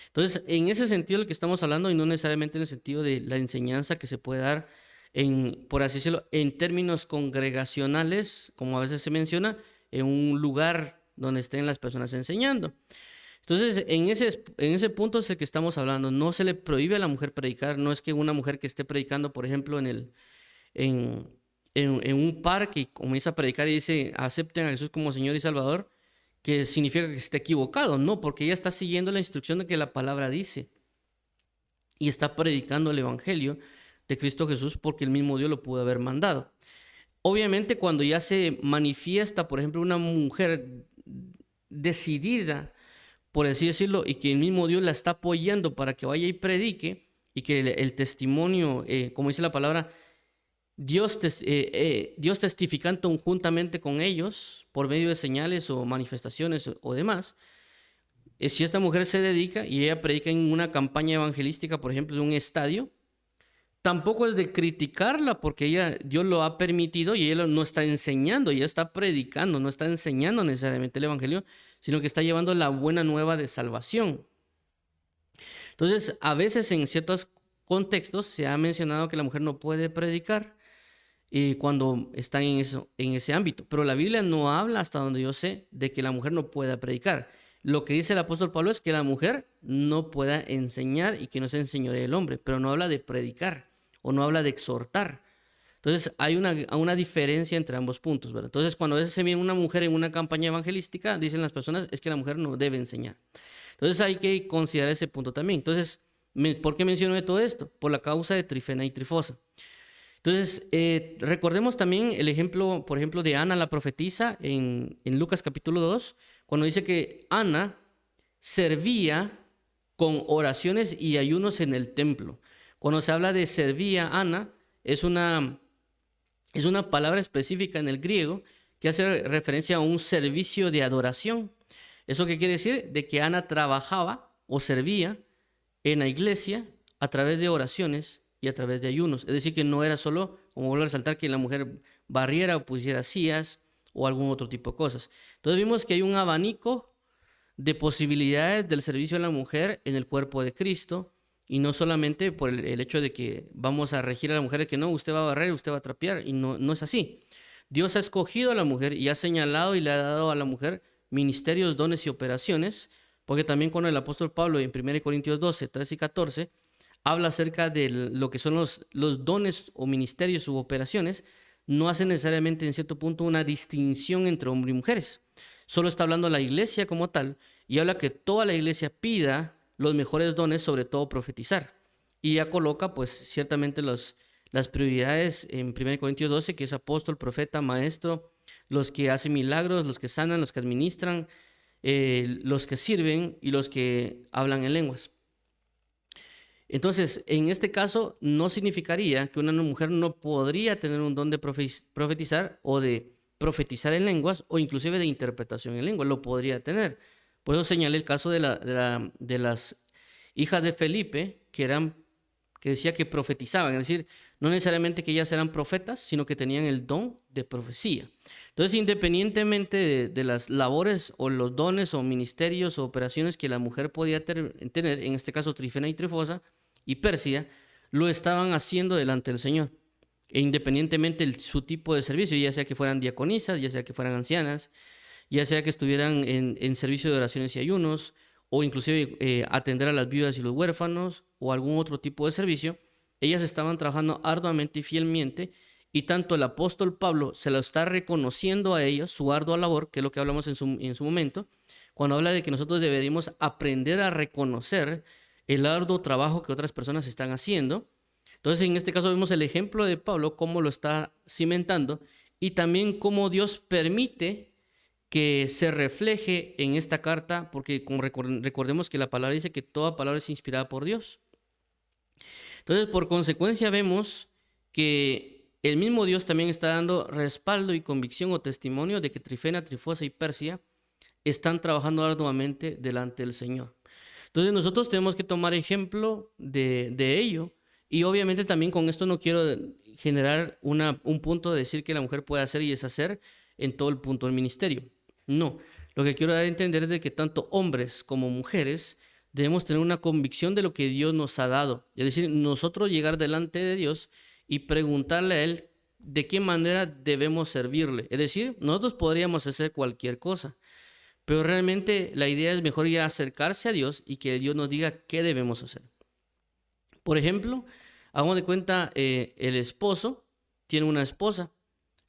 Entonces, en ese sentido del que estamos hablando, y no necesariamente en el sentido de la enseñanza que se puede dar por así decirlo, en términos congregacionales, como a veces se menciona, en un lugar donde estén las personas enseñando. Entonces, en ese punto es el que estamos hablando. No se le prohíbe a la mujer predicar. No es que una mujer que esté predicando, por ejemplo, en un parque y comienza a predicar y dice, acepten a Jesús como Señor y Salvador, que significa que esté equivocado. No, porque ella está siguiendo la instrucción de que la palabra dice y está predicando el Evangelio de Cristo Jesús porque el mismo Dios lo pudo haber mandado. Obviamente cuando ya se manifiesta, por ejemplo, una mujer decidida, por así decirlo, y que el mismo Dios la está apoyando para que vaya y predique, y que el testimonio, como dice la palabra, Dios testificando juntamente con ellos por medio de señales o manifestaciones o demás, si esta mujer se dedica y ella predica en una campaña evangelística, por ejemplo, de un estadio, tampoco es de criticarla porque Dios lo ha permitido y ella no está enseñando, ella está predicando, no está enseñando necesariamente el evangelio, sino que está llevando la buena nueva de salvación. Entonces, a veces en ciertos contextos se ha mencionado que la mujer no puede predicar cuando está en ese ámbito, pero la Biblia no habla, hasta donde yo sé, de que la mujer no pueda predicar. Lo que dice el apóstol Pablo es que la mujer no pueda enseñar y que no se enseñó del hombre, pero no habla de predicar o no habla de exhortar. Entonces hay una diferencia entre ambos puntos, ¿verdad? Entonces cuando a veces se ve una mujer en una campaña evangelística, dicen las personas, es que la mujer no debe enseñar. Entonces hay que considerar ese punto también. Entonces, ¿por qué menciono todo esto? Por la causa de Trifena y Trifosa. Entonces, recordemos también el ejemplo, por ejemplo, de Ana la profetisa en Lucas capítulo 2, cuando dice que Ana servía con oraciones y ayunos en el templo. Cuando se habla de servía, Ana, es una palabra específica en el griego que hace referencia a un servicio de adoración. ¿Eso qué quiere decir? De que Ana trabajaba o servía en la iglesia a través de oraciones y a través de ayunos. Es decir, que no era solo como vuelvo a resaltar que la mujer barriera o pusiera sillas o algún otro tipo de cosas. Entonces vimos que hay un abanico de posibilidades del servicio a la mujer en el cuerpo de Cristo, y no solamente por el hecho de que vamos a regir a la mujer, que no, usted va a barrer, usted va a trapear, y no, no es así. Dios ha escogido a la mujer y ha señalado y le ha dado a la mujer ministerios, dones y operaciones, porque también con el apóstol Pablo en 1 Corintios 12, 13 y 14, habla acerca de lo que son los dones o ministerios u operaciones. No hace necesariamente en cierto punto una distinción entre hombres y mujeres. Solo está hablando la iglesia como tal, y habla que toda la iglesia pida los mejores dones, sobre todo profetizar. Y ya coloca pues ciertamente las prioridades en 1 Corintios 12, que es apóstol, profeta, maestro, los que hacen milagros, los que sanan, los que administran, los que sirven y los que hablan en lenguas. Entonces, en este caso, no significaría que una mujer no podría tener un don de profetizar o de profetizar en lenguas o inclusive de interpretación en lenguas. Lo podría tener. Por eso señalé el caso de las hijas de Felipe, que decía que profetizaban, es decir, no necesariamente que ellas eran profetas, sino que tenían el don de profecía. Entonces, independientemente de las labores o los dones o ministerios o operaciones que la mujer podía tener, en este caso Trifena y Trifosa y Persia, lo estaban haciendo delante del Señor. E independientemente de su tipo de servicio, ya sea que fueran diaconisas, ya sea que fueran ancianas, ya sea que estuvieran en servicio de oraciones y ayunos, o inclusive atender a las viudas y los huérfanos, o algún otro tipo de servicio, ellas estaban trabajando arduamente y fielmente, y tanto el apóstol Pablo se lo está reconociendo a ellos, su ardua labor, que es lo que hablamos en su momento, cuando habla de que nosotros deberíamos aprender a reconocer el arduo trabajo que otras personas están haciendo. Entonces, en este caso vemos el ejemplo de Pablo, cómo lo está cimentando, y también cómo Dios permite que se refleje en esta carta, porque como recordemos que la palabra dice que toda palabra es inspirada por Dios. Entonces, por consecuencia, vemos que el mismo Dios también está dando respaldo y convicción o testimonio de que Trifena, Trifosa y Persia están trabajando arduamente delante del Señor. Entonces, nosotros tenemos que tomar ejemplo de ello, y obviamente también con esto no quiero generar un punto de decir que la mujer puede hacer y deshacer en todo el punto del ministerio. No, lo que quiero dar a entender es de que tanto hombres como mujeres debemos tener una convicción de lo que Dios nos ha dado. Es decir, nosotros llegar delante de Dios y preguntarle a Él de qué manera debemos servirle. Es decir, nosotros podríamos hacer cualquier cosa, pero realmente la idea es mejor ir a acercarse a Dios y que Dios nos diga qué debemos hacer. Por ejemplo, hagamos de cuenta, el esposo tiene una esposa.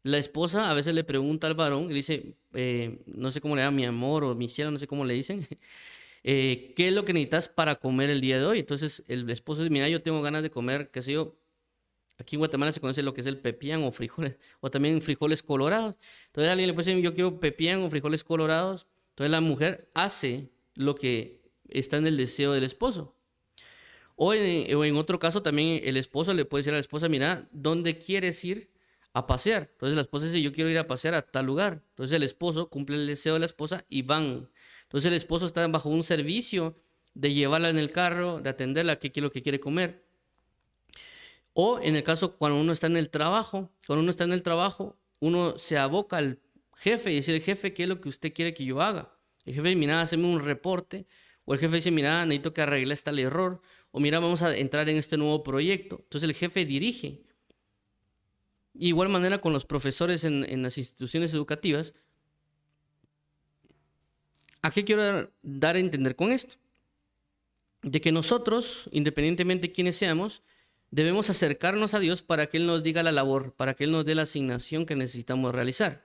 La esposa a veces le pregunta al varón y dice, no sé cómo le llama, mi amor o mi cielo, no sé cómo le dicen, ¿qué es lo que necesitas para comer el día de hoy? Entonces el esposo dice, mira, yo tengo ganas de comer, qué sé yo, aquí en Guatemala se conoce lo que es el pepián o frijoles, o también frijoles colorados. Entonces alguien le puede decir, yo quiero pepián o frijoles colorados. Entonces la mujer hace lo que está en el deseo del esposo. O en otro caso también el esposo le puede decir a la esposa, mira, ¿dónde quieres ir a pasear? Entonces la esposa dice, yo quiero ir a pasear a tal lugar. Entonces el esposo cumple el deseo de la esposa y van. Entonces el esposo está bajo un servicio de llevarla en el carro, de atenderla, qué es lo que quiere comer. O en el caso cuando uno está en el trabajo, uno se aboca al jefe y dice, jefe, ¿qué es lo que usted quiere que yo haga? El jefe dice, mira, hazme un reporte. O el jefe dice, mira, necesito que arregles tal error. O mira, vamos a entrar en este nuevo proyecto. Entonces el jefe dirige. De igual manera con los profesores en las instituciones educativas. ¿A qué quiero dar a entender con esto? De que nosotros, independientemente de quiénes seamos, debemos acercarnos a Dios para que Él nos diga la labor, para que Él nos dé la asignación que necesitamos realizar.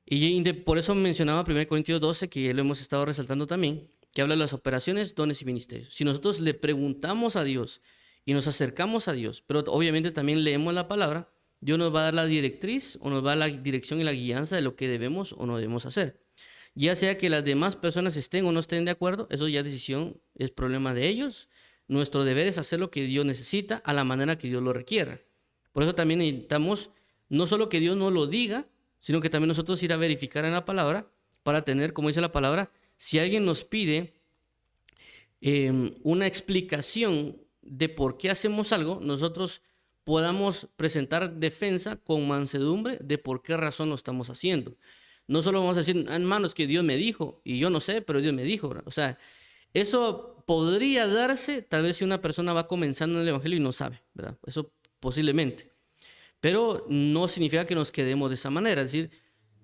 Y por eso mencionaba 1 Corintios 12, que ya lo hemos estado resaltando también, que habla de las operaciones, dones y ministerios. Si nosotros le preguntamos a Dios y nos acercamos a Dios, pero obviamente también leemos la palabra, Dios nos va a dar la directriz o nos va a dar la dirección y la guianza de lo que debemos o no debemos hacer. Ya sea que las demás personas estén o no estén de acuerdo, eso ya es problema de ellos. Nuestro deber es hacer lo que Dios necesita a la manera que Dios lo requiera. Por eso también necesitamos no solo que Dios nos lo diga, sino que también nosotros ir a verificar en la palabra para tener, como dice la palabra, si alguien nos pide una explicación de por qué hacemos algo, nosotros podamos presentar defensa con mansedumbre de por qué razón lo estamos haciendo. No solo vamos a decir, hermanos, que Dios me dijo, y yo no sé, pero Dios me dijo, ¿verdad? O sea, eso podría darse tal vez si una persona va comenzando en el Evangelio y no sabe, ¿verdad? Eso posiblemente. Pero no significa que nos quedemos de esa manera. Es decir,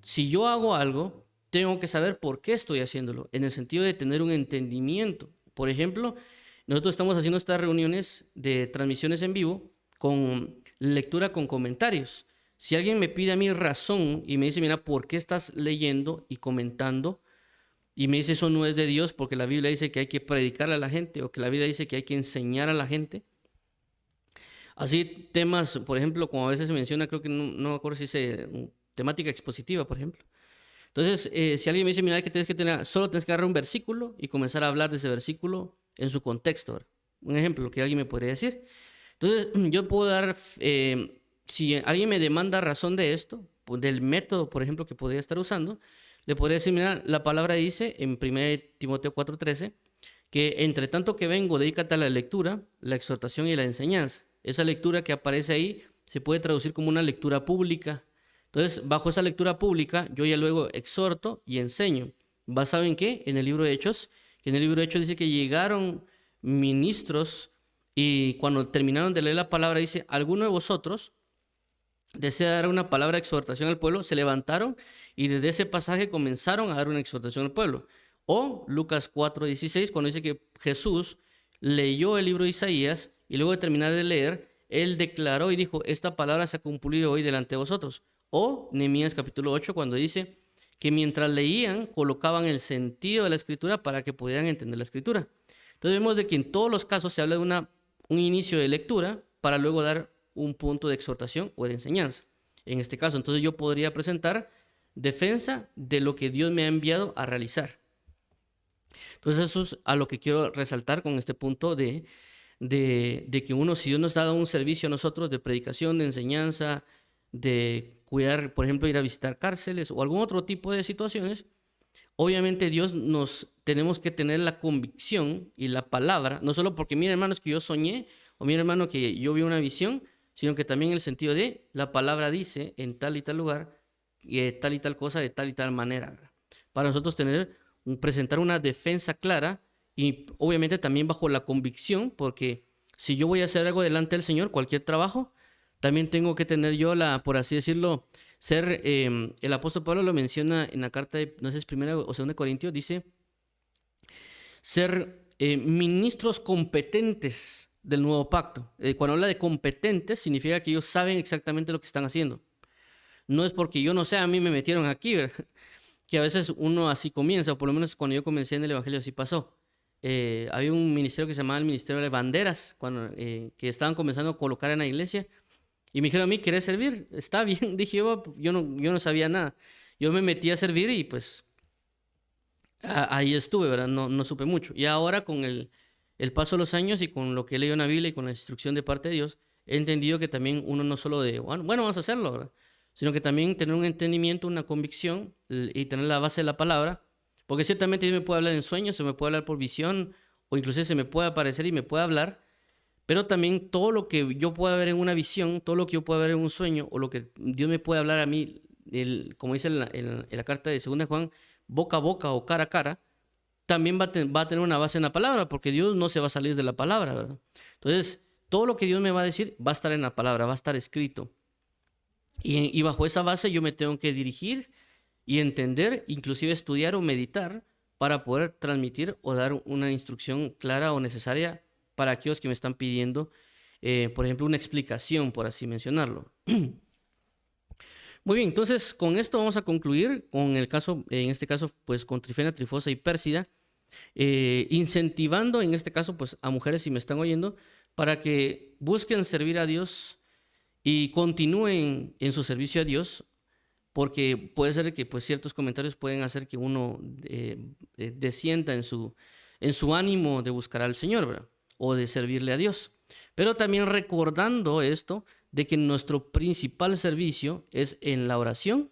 si yo hago algo, tengo que saber por qué estoy haciéndolo, en el sentido de tener un entendimiento. Por ejemplo, nosotros estamos haciendo estas reuniones de transmisiones en vivo con lectura con comentarios. Si alguien me pide a mí razón y me dice, mira, ¿por qué estás leyendo y comentando? Y me dice, eso no es de Dios porque la Biblia dice que hay que predicarle a la gente o que la Biblia dice que hay que enseñar a la gente. Así temas, por ejemplo, como a veces se menciona, creo que no me acuerdo si es temática expositiva, por ejemplo. Entonces, si alguien me dice, mira, que tienes que tener, solo tienes que agarrar un versículo y comenzar a hablar de ese versículo en su contexto, ¿verdad? Un ejemplo, lo que alguien me podría decir. Entonces, yo puedo dar, si alguien me demanda razón de esto, pues, del método, por ejemplo, que podría estar usando, le podría decir, mira, la palabra dice en 1 Timoteo 4:13, que entre tanto que vengo, dedícate a la lectura, la exhortación y la enseñanza. Esa lectura que aparece ahí se puede traducir como una lectura pública. Entonces, bajo esa lectura pública, yo ya luego exhorto y enseño. ¿Basado en qué? En el libro de Hechos. Que en el libro de Hechos dice que llegaron ministros y cuando terminaron de leer la palabra dice, alguno de vosotros desea dar una palabra de exhortación al pueblo, se levantaron y desde ese pasaje comenzaron a dar una exhortación al pueblo. O Lucas 4:16, cuando dice que Jesús leyó el libro de Isaías y luego de terminar de leer, él declaró y dijo, esta palabra se ha cumplido hoy delante de vosotros. O Nehemías capítulo 8, cuando dice que mientras leían, colocaban el sentido de la escritura para que pudieran entender la escritura. Entonces vemos de que en todos los casos se habla de un inicio de lectura para luego dar un punto de exhortación o de enseñanza. En este caso, entonces yo podría presentar defensa de lo que Dios me ha enviado a realizar. Entonces eso es a lo que quiero resaltar con este punto de que uno, si Dios nos ha dado un servicio a nosotros de predicación, de enseñanza, de cuidar, por ejemplo, ir a visitar cárceles o algún otro tipo de situaciones, obviamente Dios nos tenemos que tener la convicción y la palabra, no solo porque, mira hermanos, que yo soñé, o mira hermano, que yo vi una visión, sino que también en el sentido de la palabra dice en tal y tal lugar, tal y tal cosa, de tal y tal manera. Para nosotros presentar una defensa clara y obviamente también bajo la convicción, porque si yo voy a hacer algo delante del Señor, cualquier trabajo, también tengo que tener yo por así decirlo, el apóstol Pablo lo menciona en la carta de, no sé, es 1 o 2 Corintios, dice, ser ministros competentes del nuevo pacto. Cuando habla de competentes, significa que ellos saben exactamente lo que están haciendo. No es porque yo no sé, a mí me metieron aquí, ¿verdad? Que a veces uno así comienza, o por lo menos cuando yo comencé en el Evangelio así pasó. Había un ministerio que se llamaba el Ministerio de Banderas, que estaban comenzando a colocar en la iglesia, y me dijeron a mí, ¿querés servir? Está bien, dije yo no sabía nada. Yo me metí a servir y pues ahí estuve, ¿verdad? No supe mucho. Y ahora con el paso de los años y con lo que he leído en la Biblia y con la instrucción de parte de Dios, he entendido que también uno no solo bueno, vamos a hacerlo, ¿verdad? Sino que también tener un entendimiento, una convicción y tener la base de la palabra, porque ciertamente Dios me puede hablar en sueños, se me puede hablar por visión, o inclusive se me puede aparecer y me puede hablar, pero también todo lo que yo pueda ver en una visión, todo lo que yo pueda ver en un sueño, o lo que Dios me puede hablar a mí, como dice en la carta de 2 Juan, boca a boca o cara a cara, también va a tener una base en la palabra, porque Dios no se va a salir de la palabra, ¿verdad? Entonces, todo lo que Dios me va a decir va a estar en la palabra, va a estar escrito. Y bajo esa base yo me tengo que dirigir y entender, inclusive estudiar o meditar para poder transmitir o dar una instrucción clara o necesaria para aquellos que me están pidiendo, por ejemplo, una explicación, por así mencionarlo. Muy bien, entonces con esto vamos a concluir con el caso, en este caso, pues con Trifena, Trifosa y Pérsida, incentivando en este caso, pues a mujeres, si me están oyendo, para que busquen servir a Dios y continúen en su servicio a Dios, porque puede ser que pues, ciertos comentarios pueden hacer que uno descienda en su ánimo de buscar al Señor, ¿verdad? O de servirle a Dios. Pero también recordando esto, de que nuestro principal servicio es en la oración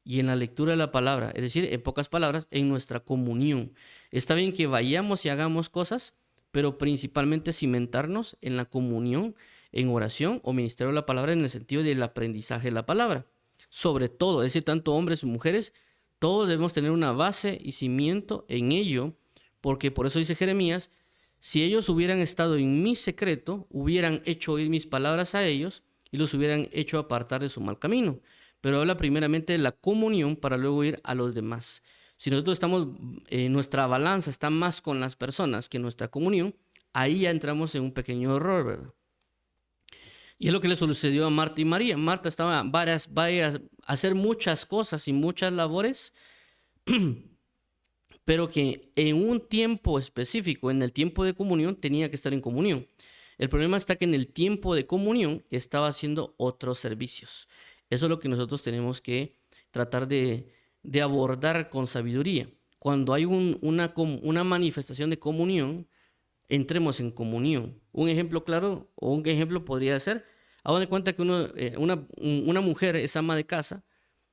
y en la lectura de la palabra, es decir, en pocas palabras, en nuestra comunión. Está bien que vayamos y hagamos cosas, pero principalmente cimentarnos en la comunión, en oración o ministerio de la palabra en el sentido del aprendizaje de la palabra. Sobre todo, es decir, tanto hombres y mujeres, todos debemos tener una base y cimiento en ello, porque por eso dice Jeremías, si ellos hubieran estado en mi secreto, hubieran hecho oír mis palabras a ellos y los hubieran hecho apartar de su mal camino. Pero habla primeramente de la comunión para luego ir a los demás. Si nosotros estamos, nuestra balanza está más con las personas que nuestra comunión, ahí ya entramos en un pequeño error, ¿verdad? Y es lo que le sucedió a Marta y María. Marta estaba a hacer muchas cosas y muchas labores, pero que en un tiempo específico, en el tiempo de comunión, tenía que estar en comunión. El problema está que en el tiempo de comunión estaba haciendo otros servicios. Eso es lo que nosotros tenemos que tratar de abordar con sabiduría. Cuando hay una manifestación de comunión, entremos en comunión. Un ejemplo claro o un ejemplo podría ser, hagan de cuenta que una mujer es ama de casa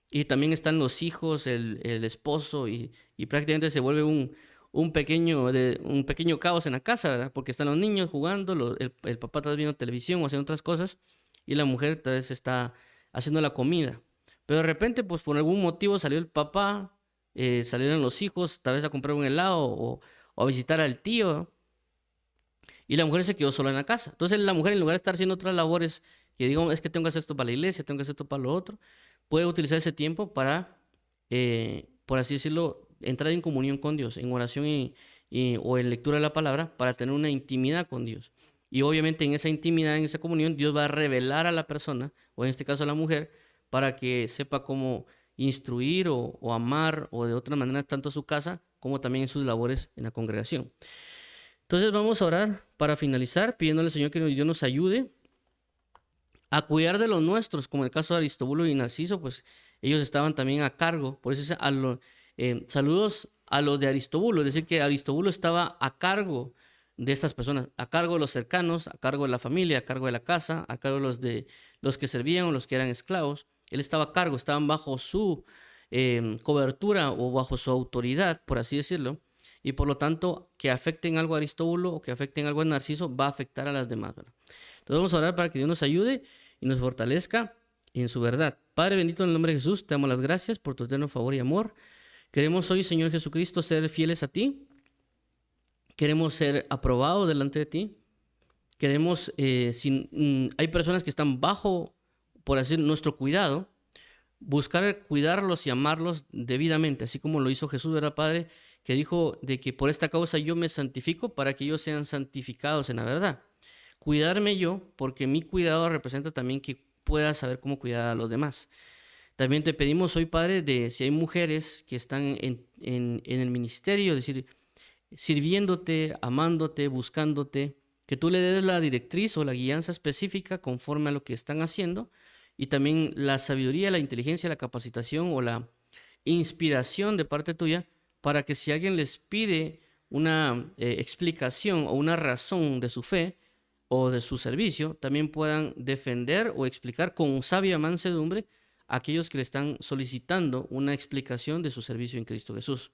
y también están los hijos, el esposo y prácticamente se vuelve un pequeño caos en la casa, ¿verdad? Porque están los niños jugando, el papá está viendo televisión o haciendo otras cosas y la mujer tal vez está haciendo la comida. Pero de repente, pues por algún motivo salió el papá, salieron los hijos, tal vez a comprar un helado o a visitar al tío, y la mujer se quedó sola en la casa. Entonces la mujer, en lugar de estar haciendo otras labores, que digo, es que tengo que hacer esto para la iglesia, tengo que hacer esto para lo otro, puede utilizar ese tiempo para, por así decirlo, entrar en comunión con Dios, en oración o en lectura de la palabra, para tener una intimidad con Dios. Y obviamente en esa intimidad, en esa comunión, Dios va a revelar a la persona, o en este caso a la mujer, para que sepa cómo instruir o amar, o de otra manera, tanto a su casa como también en sus labores en la congregación. Entonces vamos a orar para finalizar, pidiéndole al Señor que Dios nos ayude a cuidar de los nuestros, como en el caso de Aristóbulo y Narciso, pues ellos estaban también a cargo. Por eso saludos a los de Aristóbulo, es decir, que Aristóbulo estaba a cargo de estas personas, a cargo de los cercanos, a cargo de la familia, a cargo de la casa, a cargo de los que servían o los que eran esclavos. Él estaba a cargo, estaban bajo su cobertura o bajo su autoridad, por así decirlo. Y por lo tanto, que afecten algo a Aristóbulo o que afecten algo a Narciso va a afectar a las demás, ¿verdad? Entonces vamos a orar para que Dios nos ayude y nos fortalezca en su verdad. Padre bendito, en el nombre de Jesús, te damos las gracias por tu eterno favor y amor. Queremos hoy, Señor Jesucristo, ser fieles a ti. Queremos ser aprobados delante de ti. Queremos, hay personas que están bajo, por así decirlo, nuestro cuidado, buscar cuidarlos y amarlos debidamente, así como lo hizo Jesús, ¿verdad, Padre? Que dijo de que por esta causa yo me santifico para que ellos sean santificados en la verdad. Cuidarme yo, porque mi cuidado representa también que pueda saber cómo cuidar a los demás. También te pedimos hoy, Padre, de si hay mujeres que están en el ministerio, es decir, sirviéndote, amándote, buscándote, que tú le des la directriz o la guianza específica conforme a lo que están haciendo, y también la sabiduría, la inteligencia, la capacitación o la inspiración de parte tuya, para que si alguien les pide una explicación o una razón de su fe o de su servicio, también puedan defender o explicar con sabia mansedumbre a aquellos que le están solicitando una explicación de su servicio en Cristo Jesús.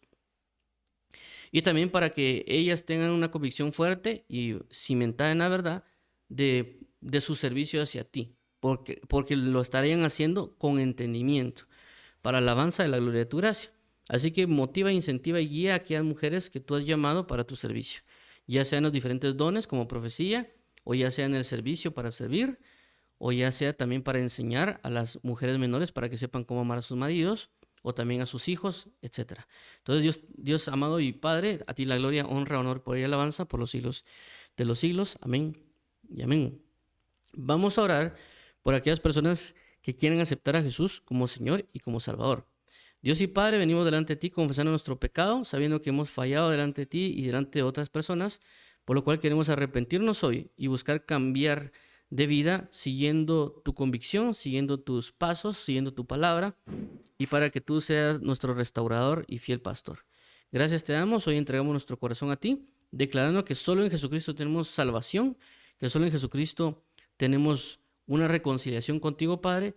Y también para que ellas tengan una convicción fuerte y cimentada en la verdad de su servicio hacia ti, porque lo estarían haciendo con entendimiento, para alabanza de la gloria de tu gracia. Así que motiva, incentiva y guía a aquellas mujeres que tú has llamado para tu servicio, ya sea en los diferentes dones como profecía, o ya sea en el servicio para servir, o ya sea también para enseñar a las mujeres menores para que sepan cómo amar a sus maridos, o también a sus hijos, etc. Entonces, Dios amado y Padre, a ti la gloria, honra, honor, por y alabanza por los siglos de los siglos. Amén y amén. Vamos a orar por aquellas personas que quieren aceptar a Jesús como Señor y como Salvador. Dios y Padre, venimos delante de ti confesando nuestro pecado, sabiendo que hemos fallado delante de ti y delante de otras personas, por lo cual queremos arrepentirnos hoy y buscar cambiar de vida siguiendo tu convicción, siguiendo tus pasos, siguiendo tu palabra, y para que tú seas nuestro restaurador y fiel pastor. Gracias te damos, hoy entregamos nuestro corazón a ti, declarando que solo en Jesucristo tenemos salvación, que solo en Jesucristo tenemos una reconciliación contigo, Padre,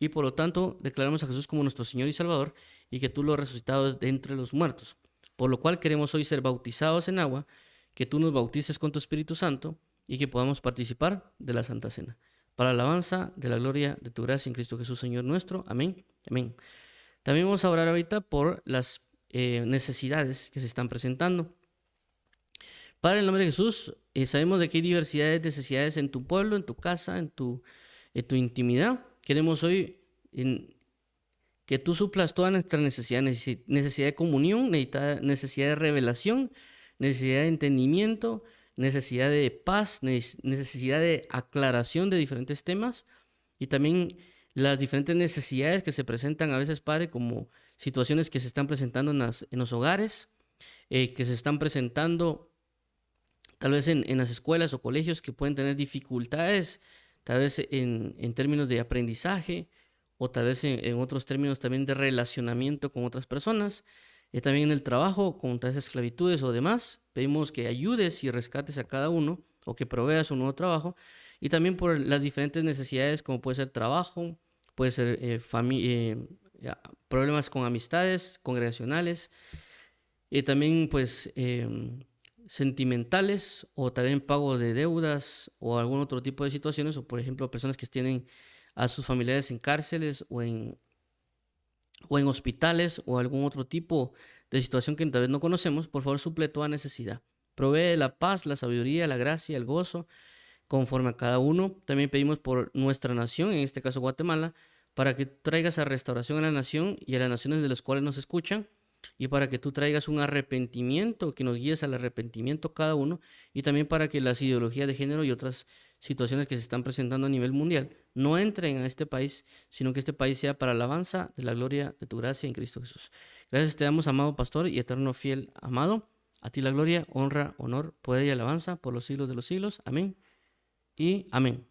y por lo tanto declaramos a Jesús como nuestro Señor y Salvador, y que tú lo has resucitado de entre los muertos. Por lo cual queremos hoy ser bautizados en agua, que tú nos bautices con tu Espíritu Santo, y que podamos participar de la Santa Cena. Para la alabanza de la gloria de tu gracia en Cristo Jesús, Señor nuestro. Amén. Amén. También vamos a orar ahorita por las necesidades que se están presentando. Padre, en el nombre de Jesús, sabemos de que hay diversidad de necesidades en tu pueblo, en tu casa, en tu intimidad. Queremos hoy que tú suplas toda nuestra necesidad, necesidad de comunión, necesidad de revelación, necesidad de entendimiento, necesidad de paz, necesidad de aclaración de diferentes temas y también las diferentes necesidades que se presentan a veces, Padre, como situaciones que se están presentando en los hogares, que se están presentando tal vez en las escuelas o colegios que pueden tener dificultades, tal vez en términos de aprendizaje o tal vez en otros términos también de relacionamiento con otras personas, también en el trabajo, con tal vez esclavitudes o demás. Pedimos que ayudes y rescates a cada uno o que proveas un nuevo trabajo y también por las diferentes necesidades como puede ser trabajo, puede ser problemas con amistades, congregacionales, también pues sentimentales o también pago de deudas o algún otro tipo de situaciones o por ejemplo personas que tienen a sus familiares en cárceles o en hospitales o algún otro tipo de situación que tal vez no conocemos. Por favor, suple toda necesidad. Provee la paz, la sabiduría, la gracia, el gozo conforme a cada uno. También pedimos por nuestra nación, en este caso Guatemala, para que traigas a restauración a la nación y a las naciones de las cuales nos escuchan, y para que tú traigas un arrepentimiento, que nos guíes al arrepentimiento cada uno, y también para que las ideologías de género y otras situaciones que se están presentando a nivel mundial no entren a este país, sino que este país sea para alabanza de la gloria de tu gracia en Cristo Jesús. Gracias te damos, amado pastor y eterno fiel amado. A ti la gloria, honra, honor, poder y alabanza por los siglos de los siglos. Amén y amén.